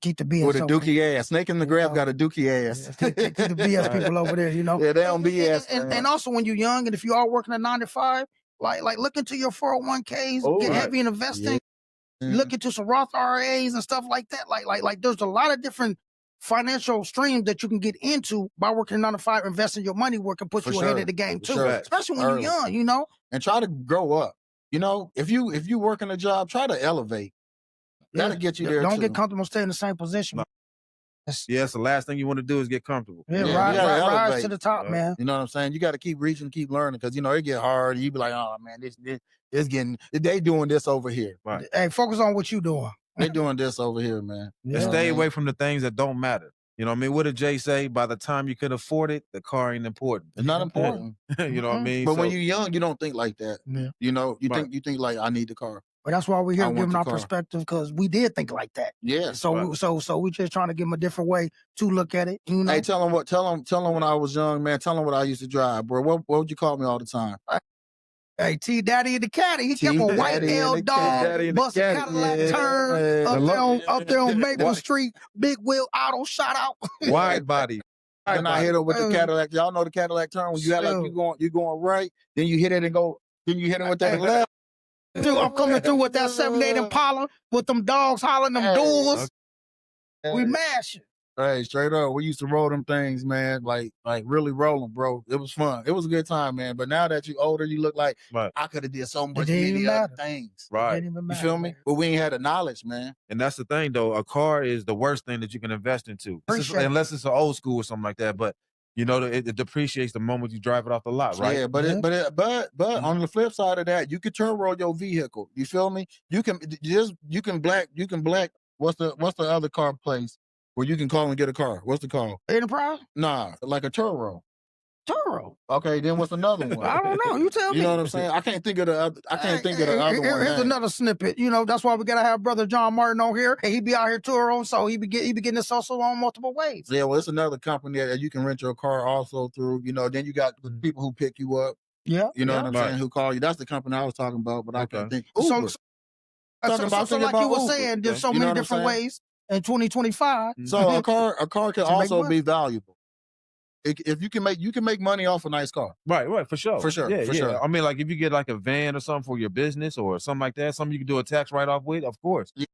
Keep the BS with a dookie ass. Snake in the grass got a dookie ass. Keep the BS people over there, Yeah, they don't BS. And also when you're young, and if you are working a 9 to 5, like look into your 401ks, get heavy in investing. Yeah. Look into some Roth IRAs and stuff like that. Like there's a lot of different financial streams that you can get into by working 9 to 5, investing your money where it can put you ahead of the game too. Especially when you're young, And try to grow up. If you working a job, try to elevate. That'll get you there. Don't get comfortable staying in the same position. No. Yes, the last thing you want to do is get comfortable. Rise to the top, man. You know what I'm saying? You got to keep reaching, keep learning, because it get hard. You be like, oh man, they doing this over here. Right. Hey, focus on what you doing. They doing this over here, man. And stay away from the things that don't matter. You know what I mean? What did Jay say? By the time you could afford it, the car ain't important. It's not important. You know what I mean? But when you're young, you don't think like that. Yeah. You think like, I need the car. But that's why we're here giving our perspective, because we did think like that. Yeah. So we just trying to give them a different way to look at it. Hey, tell them when I was young, man. Tell them what I used to drive, bro. What would you call me all the time? Hey, T Daddy in the caddy. He kept a white L dog, busting Cadillac turn up there on Maple Street. Big wheel auto, shout out. Wide body. And I hit it with the Cadillac. Y'all know the Cadillac turn when you act like you going right, then you hit it and go. Then you hit it with that left. Dude, I'm coming through with that 7-8 Impala with them dogs hollering them doors. We mashing. Hey, straight up. We used to roll them things, man. Like really roll them, bro. It was fun. It was a good time, man. But now that you older, you look like I could have did so much many other things. Right. You feel me? But we ain't had the knowledge, man. And that's the thing, though. A car is the worst thing that you can invest into, unless it's an old school or something like that. But it depreciates the moment you drive it off the lot, right? Yeah, but on the flip side of that, you can turn roll your vehicle. You feel me? You can black. What's the other car place where you can call and get a car? What's the call? Enterprise? Nah, like a Turo. Turo. Okay, then what's another one? I don't know. You tell me. You know what I'm saying? I can't think of the other. Other one. Here's another snippet. That's why we gotta have brother John Martin on here, and he be out here touring, so he be getting this also on multiple ways. Yeah, well, it's another company that you can rent your car also through. Then you got people who pick you up. Yeah, you know what I'm saying? Who call you? That's the company I was talking about, but I can't think. Uber. So like you were saying, there's so many different ways in 2025. So a car can also be valuable. If you can make money off a nice car. Right, for sure. Sure. I mean, like if you get like a van or something for your business or something like that, something you can do a tax write-off with, of course. Yeah.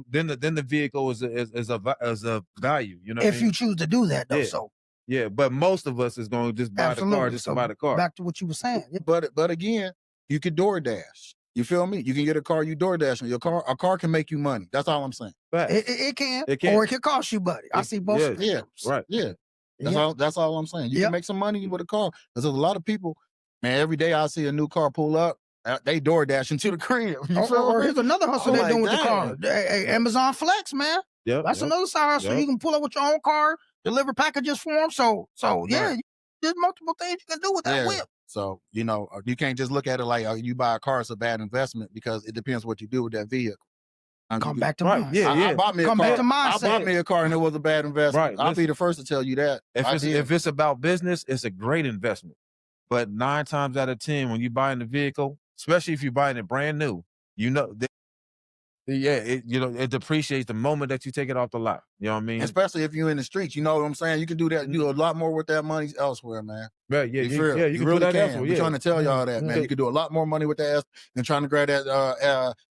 Then the vehicle is a value, if you choose to do that though. Yeah. So yeah, but most of us is going to just buy the car to buy the car. Back to what you were saying. But again, you could DoorDash. You feel me? You can get a car, you DoorDash on your car. A car can make you money. That's all I'm saying. It can. Or it can cost you, buddy. I see both. Yeah. Right. Yeah. That's all I'm saying. You can make some money with a car. Because there's a lot of people, man, every day I see a new car pull up, they DoorDash into the crib. Or here's another hustle they're doing with the car. Hey, Amazon Flex, man. Yeah. That's another side hustle. You can pull up with your own car, deliver packages for them. So yeah, there's multiple things you can do with that whip. So, you can't just look at it like you buy a car, it's a bad investment, because it depends what you do with that vehicle. Come back to mine. I bought me a car. Back to mindset. I bought me a car and it was a bad investment. Right. I'll be the first to tell you that. If it's about business, it's a great investment. But 9 times out of 10, when you're buying the vehicle, especially if you're buying it brand new, it depreciates the moment that you take it off the lot. You know what I mean? Especially if you're in the streets, you know what I'm saying? You can do that. You do a lot more with that money elsewhere, man. Right, you can really do that can. I'm trying to tell y'all that, man. You can do a lot more money with that than trying to grab that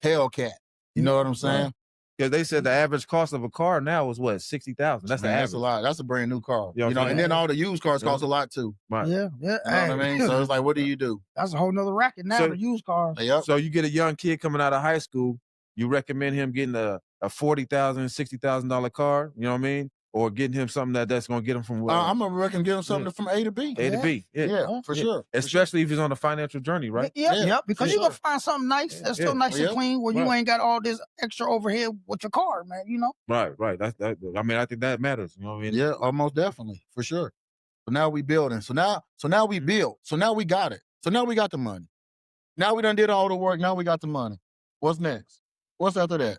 Hellcat. You know what I'm saying? Because they said the average cost of a car now is what, 60,000. That's the Man, average. that's a lot. That's a brand new car. You know what I'm and saying? then all the used cars cost a lot too. Right. Yeah, yeah. You know what I mean? So it's like, what do you do? That's a whole nother racket now. So- The used cars. Yep. So you get a young kid coming out of high school, you recommend him getting a $40,000, $60,000 car, you know what I mean? Or getting him something that's going to get him from I'm gonna recommend get him something from A to B. A to B. Yeah, for sure. Especially if he's on a financial journey, right? Yep, because for you're gonna sure. find something nice that's still Yeah. nice and clean where you Right. ain't got all this extra overhead with your car, man. You know? Right. That's that. I mean, I think that matters. You know what I mean? Yeah, almost definitely, for sure. So now we building. So now we build. So now we got it. So now we got the money. Now we done did all the work. Now we got the money. What's next? What's after that?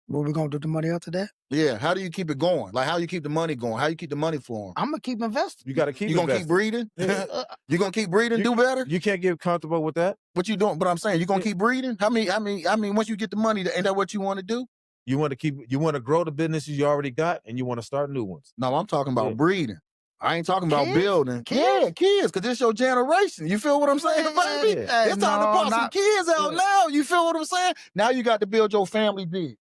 What we gonna do with the money after that? Yeah, how do you keep it going? Like, how you keep the money going? How you keep the money flowing? I'm gonna keep investing. You got to keep You gonna keep investing. breeding? Yeah. You gonna keep breeding? Do better? You can't get comfortable with that. What you doing? But I'm saying, you gonna keep breeding? I mean, once you get the money, ain't that what you want to do? You want to grow the businesses you already got, and you want to start new ones. No, I'm talking about Yeah. breeding. I ain't talking about Kids? building. Kids? Yeah, kids, because it's your generation. You feel what I'm saying, baby? Yeah. It's time to pop some kids out Yeah. now. You feel what I'm saying? Now you got to build your family big.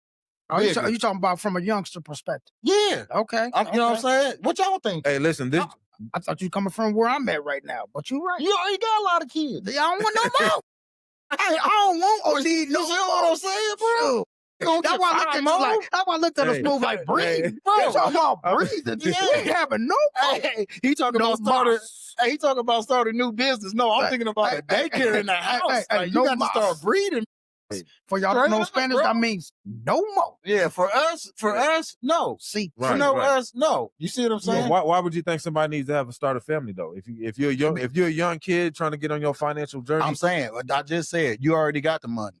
Are you, bigger. you talking about from a youngster perspective? Yeah. Okay. You know what I'm saying? What y'all think? Hey, listen, this I thought you coming from where I'm at right now, but you right. You already got a lot of kids. I don't want no more. I don't want or need You no feel what I'm saying, bro? Shoot. You gonna That's get why I looked at 5 you more? like. That's why I looked at us Hey. move like Hey. breathing. Bro. You talking about breathing? Yeah. We ain't having no. Hey, he talking No about starting. mas. Hey, he talking about starting a new business. No, I'm Hey, thinking about hey, a daycare in the house. hey, Like, no you got to mas. start breeding. For y'all Straight that know up, Spanish, bro. that means no more. Yeah, for us, no. See, Right, us, no. You see what I'm saying? Well, why would you think somebody needs to have a start a family though? If you're a young kid trying to get on your financial journey, I'm saying, I just said, you already got the money.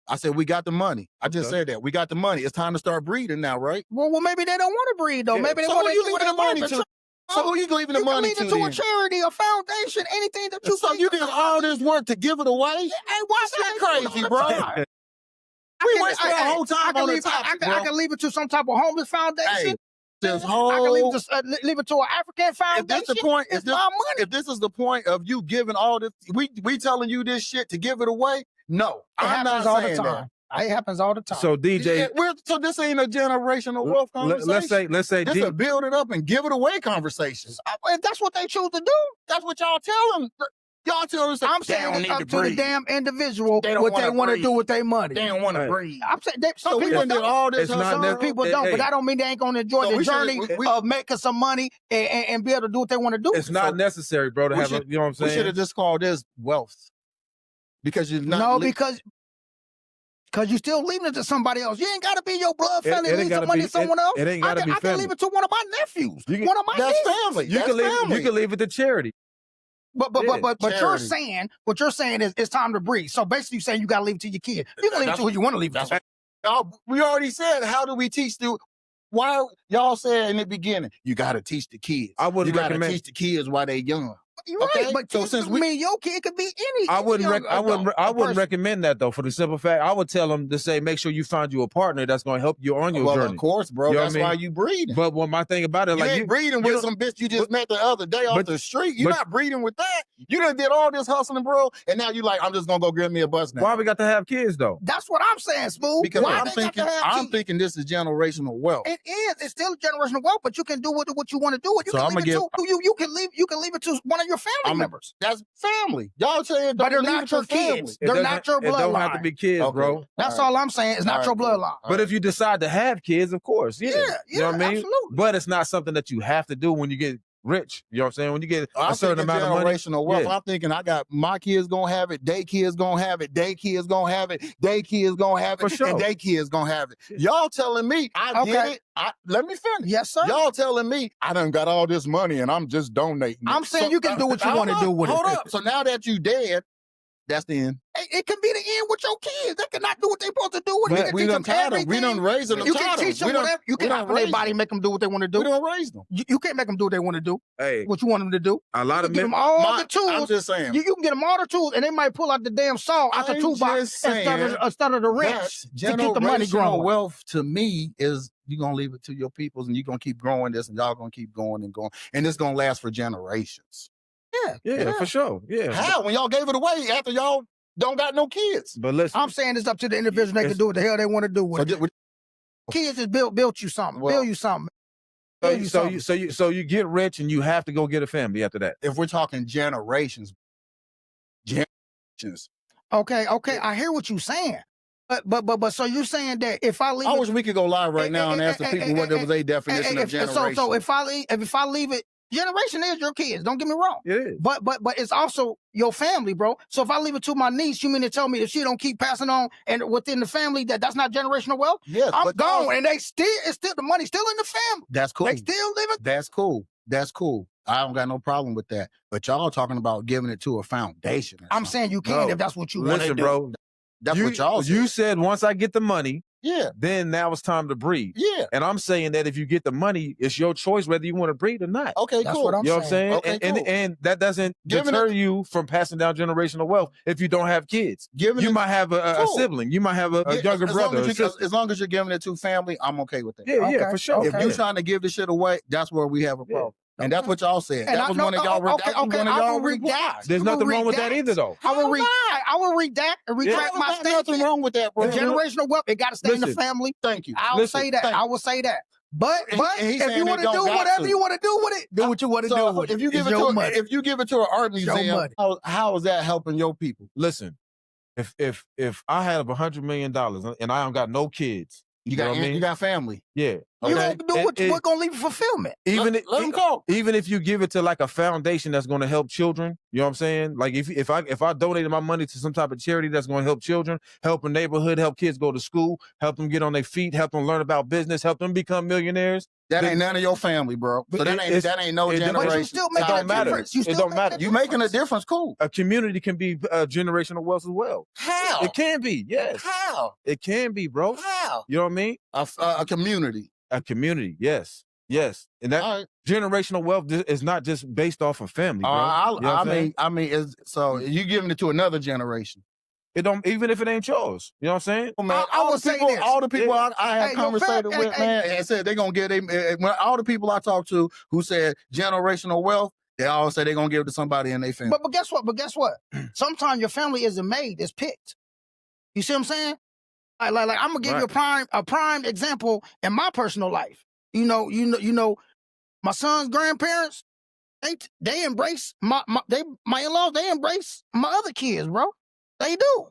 I said, we got the money. I just Okay. said that. We got the money. It's time to start breeding now, right? well, maybe they don't want to breed though. Yeah. Maybe they So want who to you do what leaving they the money want. to? So who you leaving the You can money leave to it to a then? charity, a foundation, anything that you. So you did all this work to give it away? Hey, watch That's that crazy, bro. We wasted our whole time on the topic, I bro. can leave it to some type of homeless foundation. Hey, this I can whole leave it to an African if foundation. this the point, It's my money. if this is the point of you giving all this, we telling you this shit to give it away? No, It I'm not happens all the saying time. It happens all the time. so DJ, So this ain't a generational wealth conversation. let's say This a build it up and give it away conversation. If that's what they choose to do, That's what y'all tell them. Y'all tell them. I'm saying it's up to the damn individual They don't what they wanna want to breathe. do with their money. They don't want Right. to breathe. I'm saying So some we people done did don't. all this. It's not hustle. necessary. People Hey, don't, hey. but that don't mean they ain't going to enjoy So the we should've- journey we- of making some money and be able to do what they want to do. it's not necessary, bro, to we have should- you know what I'm We should saying? have just called this wealth. Because you're not. No, because you still leaving it to somebody else. You ain't got to be your blood It- family. it ain't Leave some gotta money be- to someone else. it ain't gotta be I can family. leave it to one of my nephews. You can- One of my that's nieces. family. You That's can leave family. you can leave it to charity. But Yeah, you're charity. saying what you're saying is it's time to breathe. So basically, you're saying you got to leave it to your kid. You can leave it That's- to who you want to leave it to. We already said, how do we teach the? Why y'all said in the beginning, you got to teach the kids. I wouldn't you got to recommend- teach the kids while they young. You're right, Okay, but so kids, since we- I mean, your kid could be any. I wouldn't young I wouldn't adult, I a wouldn't person. recommend that though, for the simple fact I would tell them to say make sure you find you a partner that's going to help you on your Well, journey. of course, bro. You know what That's I mean? why you breeding. But what my thing about it, You like ain't breeding you with some bitch you just met the other day off but- the street. You're but- not breeding with that. You done did all this hustling, bro, and now you like, I'm just gonna go get me a bus now. why we got to have kids though? That's what I'm saying, Smooth. Because Why I'm they thinking, got to have I'm kids? thinking this is generational wealth. It is. It's still generational wealth, but you can do what you want to do. You So can I'ma leave it to you can leave it to one of your family members. That's family. Y'all saying, But they're leave not it to your family. kids. It They're doesn't- not your It don't have to bloodline. be kids, Okay. bro. That's All all I'm saying. It's not your cool. bloodline. But if you decide to have kids, of course, yeah. You know what I mean? Absolutely. But it's not something that you have to do when you get rich. You know what I'm saying? When you get I'm a certain thinking amount of money. generational wealth. Yeah. I'm thinking I got my kids gonna have it, they kids gonna have it, they kids gonna have it, they kids gonna have it, For sure. and they kids gonna have it. Y'all telling me I Okay. get it. Let me finish. Yes, sir. Y'all telling me I done got all this money and I'm just donating. I'm saying you can do what you hold wanna up, do with it. Hold up. So now that you dead, that's the end. It can be the end with your kids. They cannot do what they're supposed to do with it. We, You can we teach done them taught them. We everything. done raised them. You can teach them whatever. You we cannot done put their raised body them. make them do what they want to do. We done raised them. You can't make them do what they want to do. Hey, What you want them to do. a lot You of give men. them all My- the tools. I'm just saying. You can get them all the tools, and they might pull out the damn saw out the I'm toolbox just instead of the wrench That's to keep the money generational growing. wealth to me is you're gonna leave it to your peoples and you're gonna keep growing this and y'all gonna keep going and going. And it's gonna last for generations. Yeah, for sure. Yeah. How? When y'all gave it away after y'all don't got no kids. But listen, I'm saying it's up to the individual. They can do what the hell they want to do with So it. Kids just built you something. Well, build you something. Build you something. So you get rich and you have to go get a family after that. if we're talking generations. Okay, I hear what you're saying. But so you're saying that if I leave I wish we could go live right now and ask the people what was their definition of generation. So if I leave it, generation is your kids. Don't get me wrong. It is. But it's also your family, bro. So if I leave it to my niece, you mean to tell me if she don't keep passing on and within the family that's not generational wealth? Yes, I'm but gone, and it's still the money still in the family. That's cool. They still living. That's cool. That's cool. I don't got no problem with that. But y'all talking about giving it to a foundation. I'm saying you can if that's what you want to Listen, do. bro. That's what y'all said. You said once I get the money, Yeah. then now it's time to breathe. Yeah. And I'm saying that if you get the money, it's your choice whether you want to breathe or not. Okay, That's cool. what I'm You know what I'm saying? Okay, cool. And that doesn't Giving deter it- you from passing down generational wealth if you don't have kids. Giving You it- might have a Cool. sibling. You might have a Yeah, younger as brother. Long or as, you, sister. as long as you're giving it to family, I'm okay with that. Yeah, Okay, for sure. If okay. you're trying to give the shit away, that's where we have a problem. And that's what y'all said. And That I was know- one of y'all. okay, that was okay, one of I y'all will read that. There's I will nothing wrong with that redact. either, though. I will redact and retract my There's nothing statement. wrong with that, bro. The generational wealth, it got to stay in the Listen. family. Thank you. I'll Listen, say that. thank I will say that. But And he's if saying you it want to don't do got whatever to. you want to do with it, do what you want to do So with it. if you give It's it your to money. if you give it to an art It's your museum, money. how is that helping your people? Listen, if I had $100 million and I don't got no kids, You know got what I mean? you got family. Yeah. You Okay. gonna do what's gonna leave you fulfillment. Even Let them talk. even if you give it to like a foundation that's going to help children, you know what I'm saying? Like if I donated my money to some type of charity that's going to help children, help a neighborhood, help kids go to school, help them get on their feet, help them learn about business, help them become millionaires. That Then- ain't none of your family, bro. So that ain't no it don't- But you generation. still It make don't a matter. difference. You It still don't make matter. a You making a difference. difference, cool. A community can be generational wealth as well. How? It can be, yes. How? It can be, bro. How? You know what I mean? A community. A community, yes. And that All right. generational wealth is not just based off of family, bro. You know what I'm saying? I mean, so you giving it to another generation. It don't, even if it ain't yours. You know what I'm saying? Oh, man, I will say this. all the people Yeah. I have Hey, no, conversated fair- with, hey, man, and said they're gonna get all the people I talked to who said generational wealth, they all say they're gonna give it to somebody in their family. But guess what? Sometimes your family isn't made; it's picked. You see what I'm saying? Like I'm gonna give you a prime example in my personal life. You know, my son's grandparents. They embrace my in-laws. They embrace my other kids, bro. They do.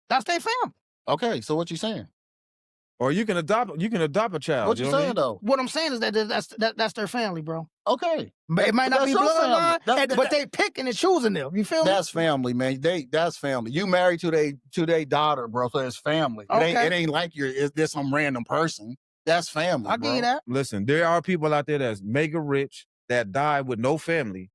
That's their family. Okay, so what you saying? Or you can adopt a child. What you you know what I saying mean? though? What I'm saying is that's their family, bro. Okay, But it might not That's be your bloodline, family. but they picking and choosing them. You feel me? That's family, man. That's family. You married to their daughter, bro. So it's family. Okay. It ain't like there's some random person. That's family. I bro. give you that. Listen, there are people out there that's mega rich that die with no family.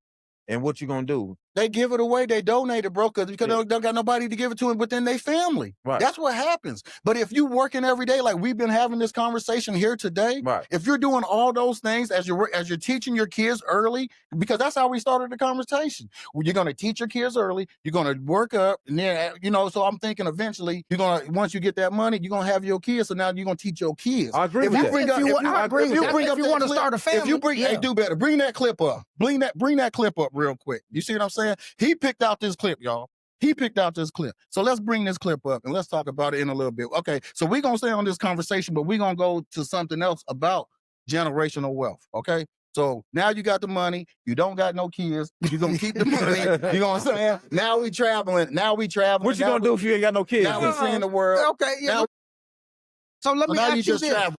And what you gonna do? They give it away. They donate it, bro, because Yeah. they don't got nobody to give it to them within their family. Right. That's what happens. But if you working every day, like we've been having this conversation here today, Right. if you're doing all those things as you're teaching your kids early, because that's how we started the conversation. You're gonna teach your kids early. You're gonna work up, and then So I'm thinking eventually once you get that money, you're gonna have your kids. So now you're gonna teach your kids. I agree If with you that. bring If up, you if want- you, I agree if with you that. bring If up you that wanna clip- start a if you family, bring, yeah. hey, do better. Bring that clip up. Bring that clip up real quick. You see what I'm saying? He picked out this clip, y'all. He picked out this clip. So let's bring this clip up and let's talk about it in a little bit. Okay, so we're going to stay on this conversation, but we're going to go to something else about generational wealth, okay? So now you got the money. You don't got no kids. You're going to keep the money. You know what I'm saying? Now we traveling. What you gonna do if you ain't got no kids? Now we then? seeing the world. Okay, yeah. Now- So let So me now ask you you just this. travel.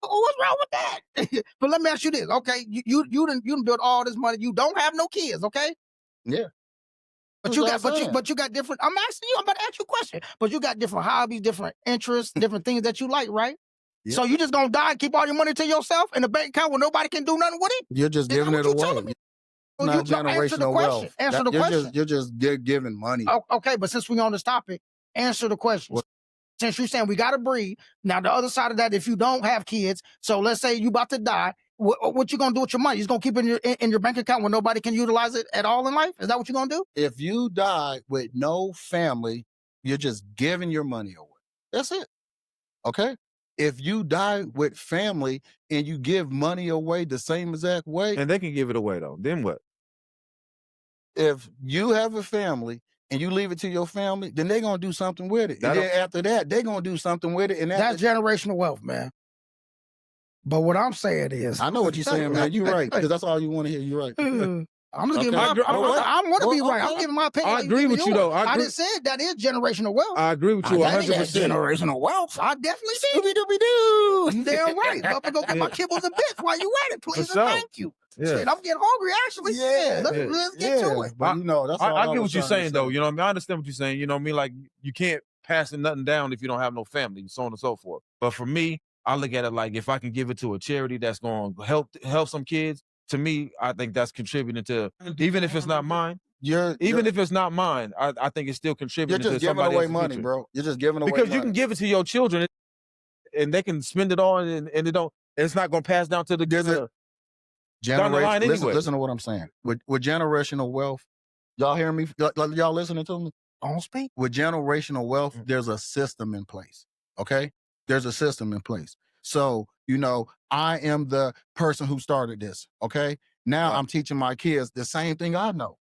What's wrong with that? But let me ask you this. Okay, you done built all this money. You don't have no kids. Okay. Yeah. But That's you what got, I'm but you, saying. but you got different. I'm asking you. I'm about to ask you a question. But you got different hobbies, different interests, different things that you like, right? Yeah. So you just gonna die and keep all your money to yourself in the bank account where nobody can do nothing with it? You're just Is that giving what it you away. telling me? It's No, not answer the generational question. wealth. Answer the question. You're just giving money. Oh, okay, but since we're on this topic, answer the question. What? Since you're saying we got to breed, now the other side of that, if you don't have kids, so let's say you about to die, what you gonna do with your money? You just gonna keep it in your bank account where nobody can utilize it at all in life? Is that what you're gonna do? If you die with no family, you're just giving your money away. That's it. Okay? If you die with family and you give money away the same exact way, And they can give it away though. Then what? if you have a family and you leave it to your family, then they're gonna do something with it. And then after that, they're gonna do something with it. And that's generational wealth, man. But what I'm saying is, I know what you're saying, man. You're right, because that's all you want to hear. You're right. I'm just giving my. I want to be right. I'm giving my opinion. I agree with you though. I just said that is generational wealth. I agree with you 100%. Generational wealth. I definitely do. You damn right. I'm gonna go get my kibbles and bits while you at it, please. And thank you. Yeah. Shit, I'm getting hungry actually. Yeah. Let's get to it. But you know, that's I get what you're saying though. You know what I mean? I understand what you're saying. You know what I mean? Like you can't pass nothing down if you don't have no family, so on and so forth. But for me, I look at it like if I can give it to a charity that's going to help some kids, to me, I think that's contributing to, even if it's not mine. If it's not mine, I think it's still contributing to somebody else's future. You're just giving away money, bro. You're just giving away because you can give it to your children and they can spend it all and it's not going to pass down to the down the line anyway. Listen to what I'm saying. With generational wealth, y'all hearing me? Y'all listening to me? I don't speak. With generational wealth, there's a system in place. Okay? There's a system in place. So, you know, I am the person who started this. Okay? Now I'm teaching my kids the same thing I know.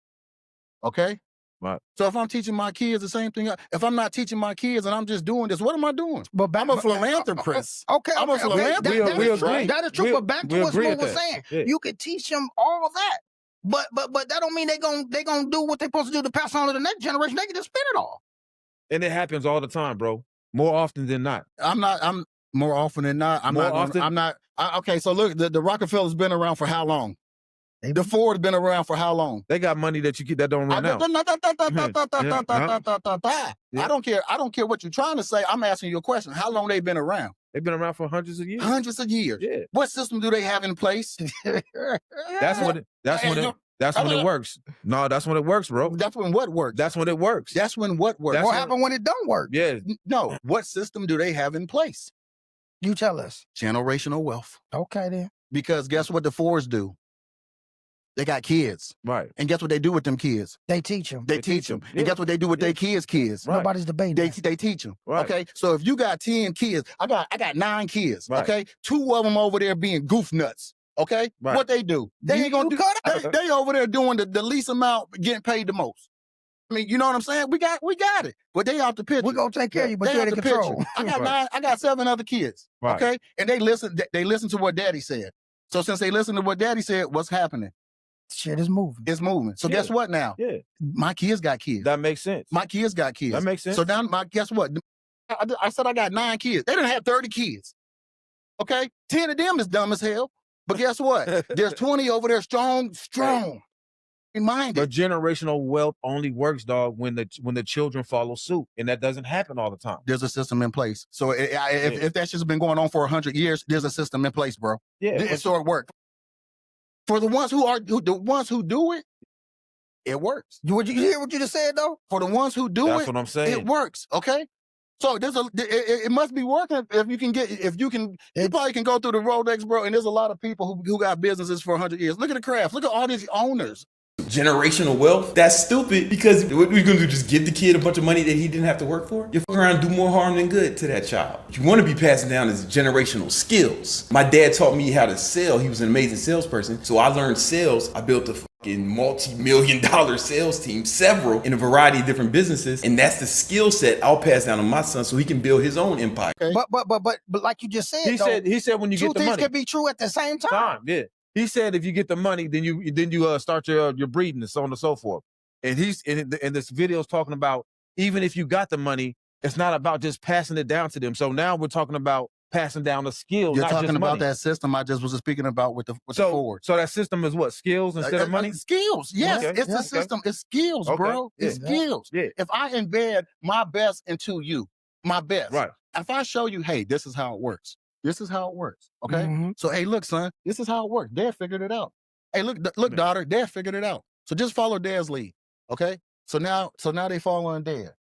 Okay? Right. So if I'm teaching my kids the same thing, if I'm not teaching my kids and I'm just doing this, what am I doing? I'm a philanthropist. I'm a philanthropist. We agree. That is true. But back to what Smooth was saying, you could teach them all that. But that don't mean they gonna do what they're supposed to do to pass on to the next generation. They can just spend it all. And it happens all the time, bro. More often than not. I'm more often than not. Okay, so look, the Rockefeller's been around for how long? The Ford's been around for how long? They got money that you get that don't run out. I don't care. I don't care what you're trying to say. I'm asking you a question. How long they been around? They've been around for hundreds of years. Hundreds of years. Yeah. What system do they have in place? That's when it works. No, that's when it works, bro. That's when what works? That's when it works. That's when what works? What happened when it don't work? Yeah. No. What system do they have in place? You tell us. Generational wealth. Okay, then. Because guess what the Fords do? They got kids. Right. And guess what they do with them kids? They teach them. They teach them. And guess what they do with their kids? Right. Nobody's debating. They teach them. Right. Okay. So if you got 10 kids, I got 9 kids. Right. Okay. 2 of them over there being goof nuts. Okay. Right. What they do? They ain't gonna do. They over there doing the least amount, getting paid the most. I mean, you know what I'm saying? We got it. But they out the picture. We're gonna take care of you, but you're in control. I got 7 other kids. Right. Okay. And they listen to what daddy said. So since they listen to what daddy said, what's happening? Shit is moving. It's moving. So guess what now? Yeah. My kids got kids. That makes sense. My kids got kids. That makes sense. So now guess what? I said I got 9 kids. They didn't have 30 kids. Okay? 10 of them is dumb as hell. But guess what? There's 20 over there strong. Minded. But generational wealth only works, dog, when the children follow suit. And that doesn't happen all the time. There's a system in place. So if that's just been going on for 100 years, there's a system in place, bro. Yeah. So it works. For the ones who do it, it works. You hear what you just said though? For the ones who do That's what I'm saying. It works. Okay. So it must be working you probably can go through the Rolodex, bro. And there's a lot of people who got businesses for 100 years. Look at the craft. Look at all these owners. Generational wealth? That's stupid, because what are you gonna do? Just give the kid a bunch of money that he didn't have to work for? You're fucking around and do more harm than good to that child. What you want to be passing down is generational skills. My dad taught me how to sell. He was an amazing salesperson. So I learned sales. I built a fucking multi-million-dollar sales team, several in a variety of different businesses. And that's the skill set I'll pass down to my son so he can build his own empire. Okay. But like you just said, he said when you get the money. Two things can be true at the same time. Yeah. He said if you get the money, then you start your breeding and so on and so forth. And this video is talking about even if you got the money, it's not about just passing it down to them. So now we're talking about passing down the skills. You're not talking just about money. that system I just was speaking about with the Ford. So that system is what? Skills instead of money? Skills. Yes, Okay. it's the system. It's skills, bro. It's skills. Yeah. If I embed my best into you, my best. Right. If I show you, hey, this is how it works. This is how it works. Okay. Mm-hmm. So, hey, look, son, this is how it works. Dad figured it out. Hey, look, daughter, Dad figured it out. So just follow Dad's lead. Okay. So now they follow on Dad.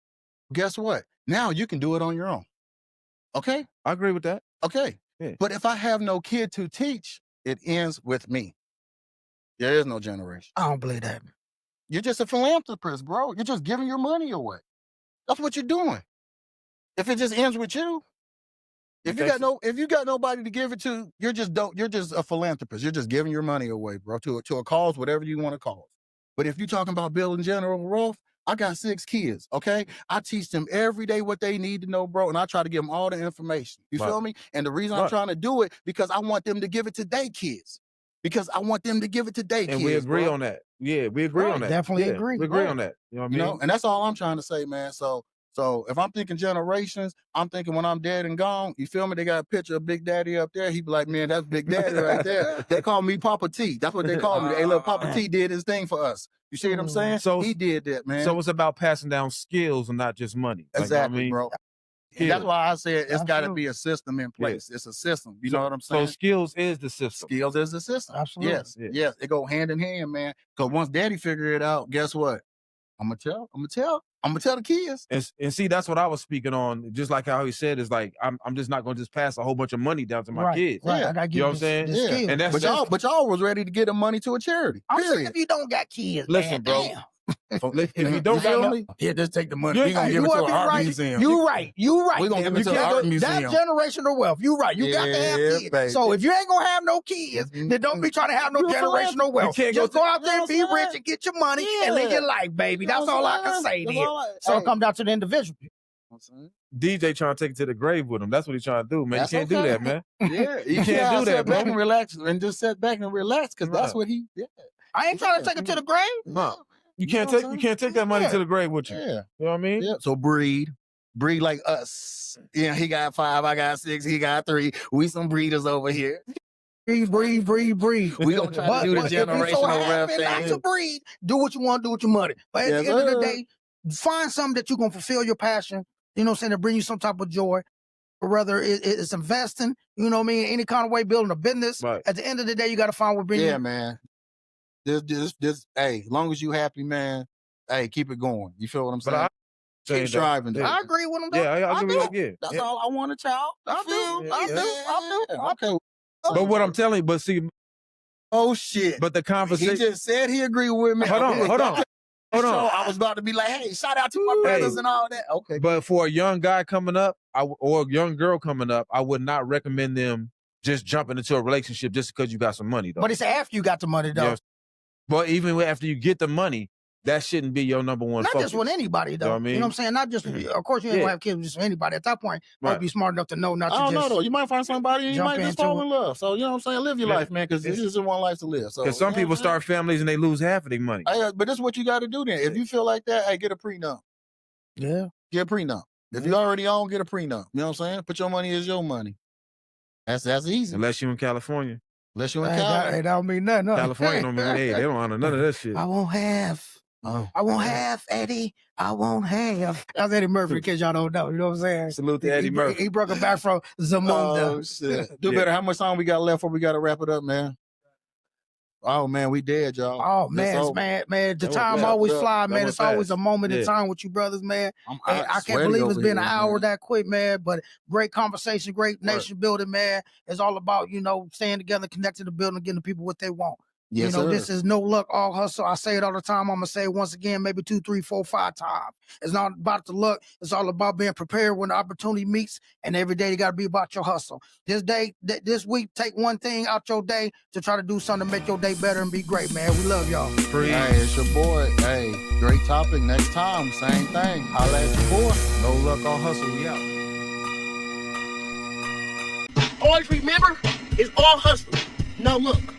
Guess what? Now you can do it on your own. Okay. I agree with that. Okay. Yeah. But if I have no kid to teach, it ends with me. There is no generation. I don't believe that. You're just a philanthropist, bro. You're just giving your money away. That's what you're doing. If it just ends with you, if you got nobody to give it to, you're just a philanthropist. You're just giving your money away, bro, to a cause, whatever you want to call it. But if you're talking about building general wealth, I got 6 kids, okay? I teach them every day what they need to know, bro, and I try to give them all the information. You feel me? And the reason I'm trying to do it, because I want them to give it to their kids. Because I want them to give it to their kids. And we agree bro. on that. Yeah, we agree on that. Definitely Yeah, agree. We agree on that. You know what I mean? You know, and that's all I'm trying to say, man. So if I'm thinking generations, I'm thinking when I'm dead and gone, you feel me? They got a picture of Big Daddy up there. He be like, man, that's Big Daddy right there. They call me Papa T. That's what they call me. Hey, look, Papa T did his thing for us. You see what I'm saying? So he did that, man. So it's about passing down skills and not just money. Like, exactly, you know what I mean? bro. Skills. That's why I said it's got to be a system in place. It's a system. You know what I'm saying? So skills is the system. Skills is the system. Absolutely. Yes. It go hand in hand, man. Because once Daddy figure it out, guess what? I'm gonna tell the kids. And see, that's what I was speaking on. Just like how he said, is like I'm just not gonna just pass a whole bunch of money down to my kids. Right. Yeah. I gotta give You know what I'm saying? the skills. And that's But y'all was ready to get the money to a charity. I'm saying Period. if you don't got kids, Listen, man, bro. damn. If you don't feel got me? Yeah, just take the money. You We gonna ain't- give it you to wanna an be art right. museum. You right. We gonna give it You to an can't art go- museum. That's generational wealth. You right. You got to have Yeah, kids. baby. So if you ain't gonna have no kids, then don't be trying to have no You generational wealth. can't Just go go out there and be you know what I'm rich and get your money and live your life, baby. That's all I can say That's there. all I- So Hey. it comes down to the individual. DJ trying to take it to the grave with him. That's what he's trying to do, man. That's you can't do okay. that, man. Yeah, You can't do that, sit back bro. and relax and just sit back and relax because that's Right. what he did. I ain't trying to take it to the grave. No. You You can't know take what I'm you can't take that money Yeah. to the grave with you. Yeah, You know what I mean? yeah. So breed like us. Yeah, he got 5, I got 6, he got 3. We some breeders over here. Breathe. We gonna try to do the But if you so generational rap happy not thing. to breathe, do what you want to do with your money. But at Yes, the end of the sir. day, find something that you're gonna fulfill your passion. You know what I'm saying? To bring you some type of joy. Or whether it's investing, you know what I mean, any kind of way, building a business. Right. At the end of the day, you got to find what brings Yeah, you. man. This. Hey, as long as you happy, man. Hey, keep it going. You feel what I'm But saying? I Keep saying that- striving. yeah. I agree with him. Though. Yeah, I agree do. with yeah. That's yeah. all I want a child. I do. Okay. But what I'm telling you, but see, Oh shit. but the He conversation. just said he agreed with me. Hold on. So I was about to be like, hey, shout out to my Hey. brothers and all that. Okay. But for a young guy coming up, or a young girl coming up, I would not recommend them just jumping into a relationship just because you got some money, though. But it's after you got the money, though. Yes. But even after you get the money, that shouldn't be your number one Not focus. just with anybody, though. You know what I mean? You know what I'm saying? Not just, of course, you ain't Yeah. gonna have kids with just anybody. At that point, you Right. must be smart enough to know not I to don't just. know though. You might find somebody and you jump might just into fall it. in love. So you know what I'm saying? Live your Yeah. life, man, because this It's- isn't one life to live. So Because some you know people what I'm saying? start families and they lose half of their money. Hey, but this is what you got to do then. If you feel like that, hey, get a prenup. Yeah. Get a prenup. If you already own, get a prenup. You know what I'm saying? Put your money as your money. That's easy. Unless you in California. Unless you in Hey, that Cali. don't mean nothing. huh? California don't mean they don't honor none of that shit. I won't have. Oh. I won't have, Eddie. I won't have. That's Eddie Murphy, in case y'all don't know. You know what I'm saying? Salute to Eddie Murphy. He broke it back from Zamunda. Oh, shit. Do Yeah. better. How much time we got left before we got to wrap it up, man? Oh, man, we dead, y'all. Oh That's man, over. man, the That went time fast. always Yeah, fly, that man. went It's always a fast. moment in Yeah. time with you brothers, man. I'm And I can't sweaty believe over it's been here, an hour man. that quick, man. But great conversation, great nation building, man. It's all about, staying together, connecting the building, getting the people what they want. Yes, sir. This is no luck, all hustle. I say it all the time. I'm gonna say it once again, maybe 2, 3, 4, 5 times. It's not about the luck. It's all about being prepared when the opportunity meets. And every day you gotta be about your hustle. This week, take one thing out your day to try to do something to make your day better and be great, man. We love y'all. Free. Hey, it's your boy. Hey, great topic. Next time, same thing. Holla at your boy. No luck, all hustle. We out. Always remember, it's all hustle, no look.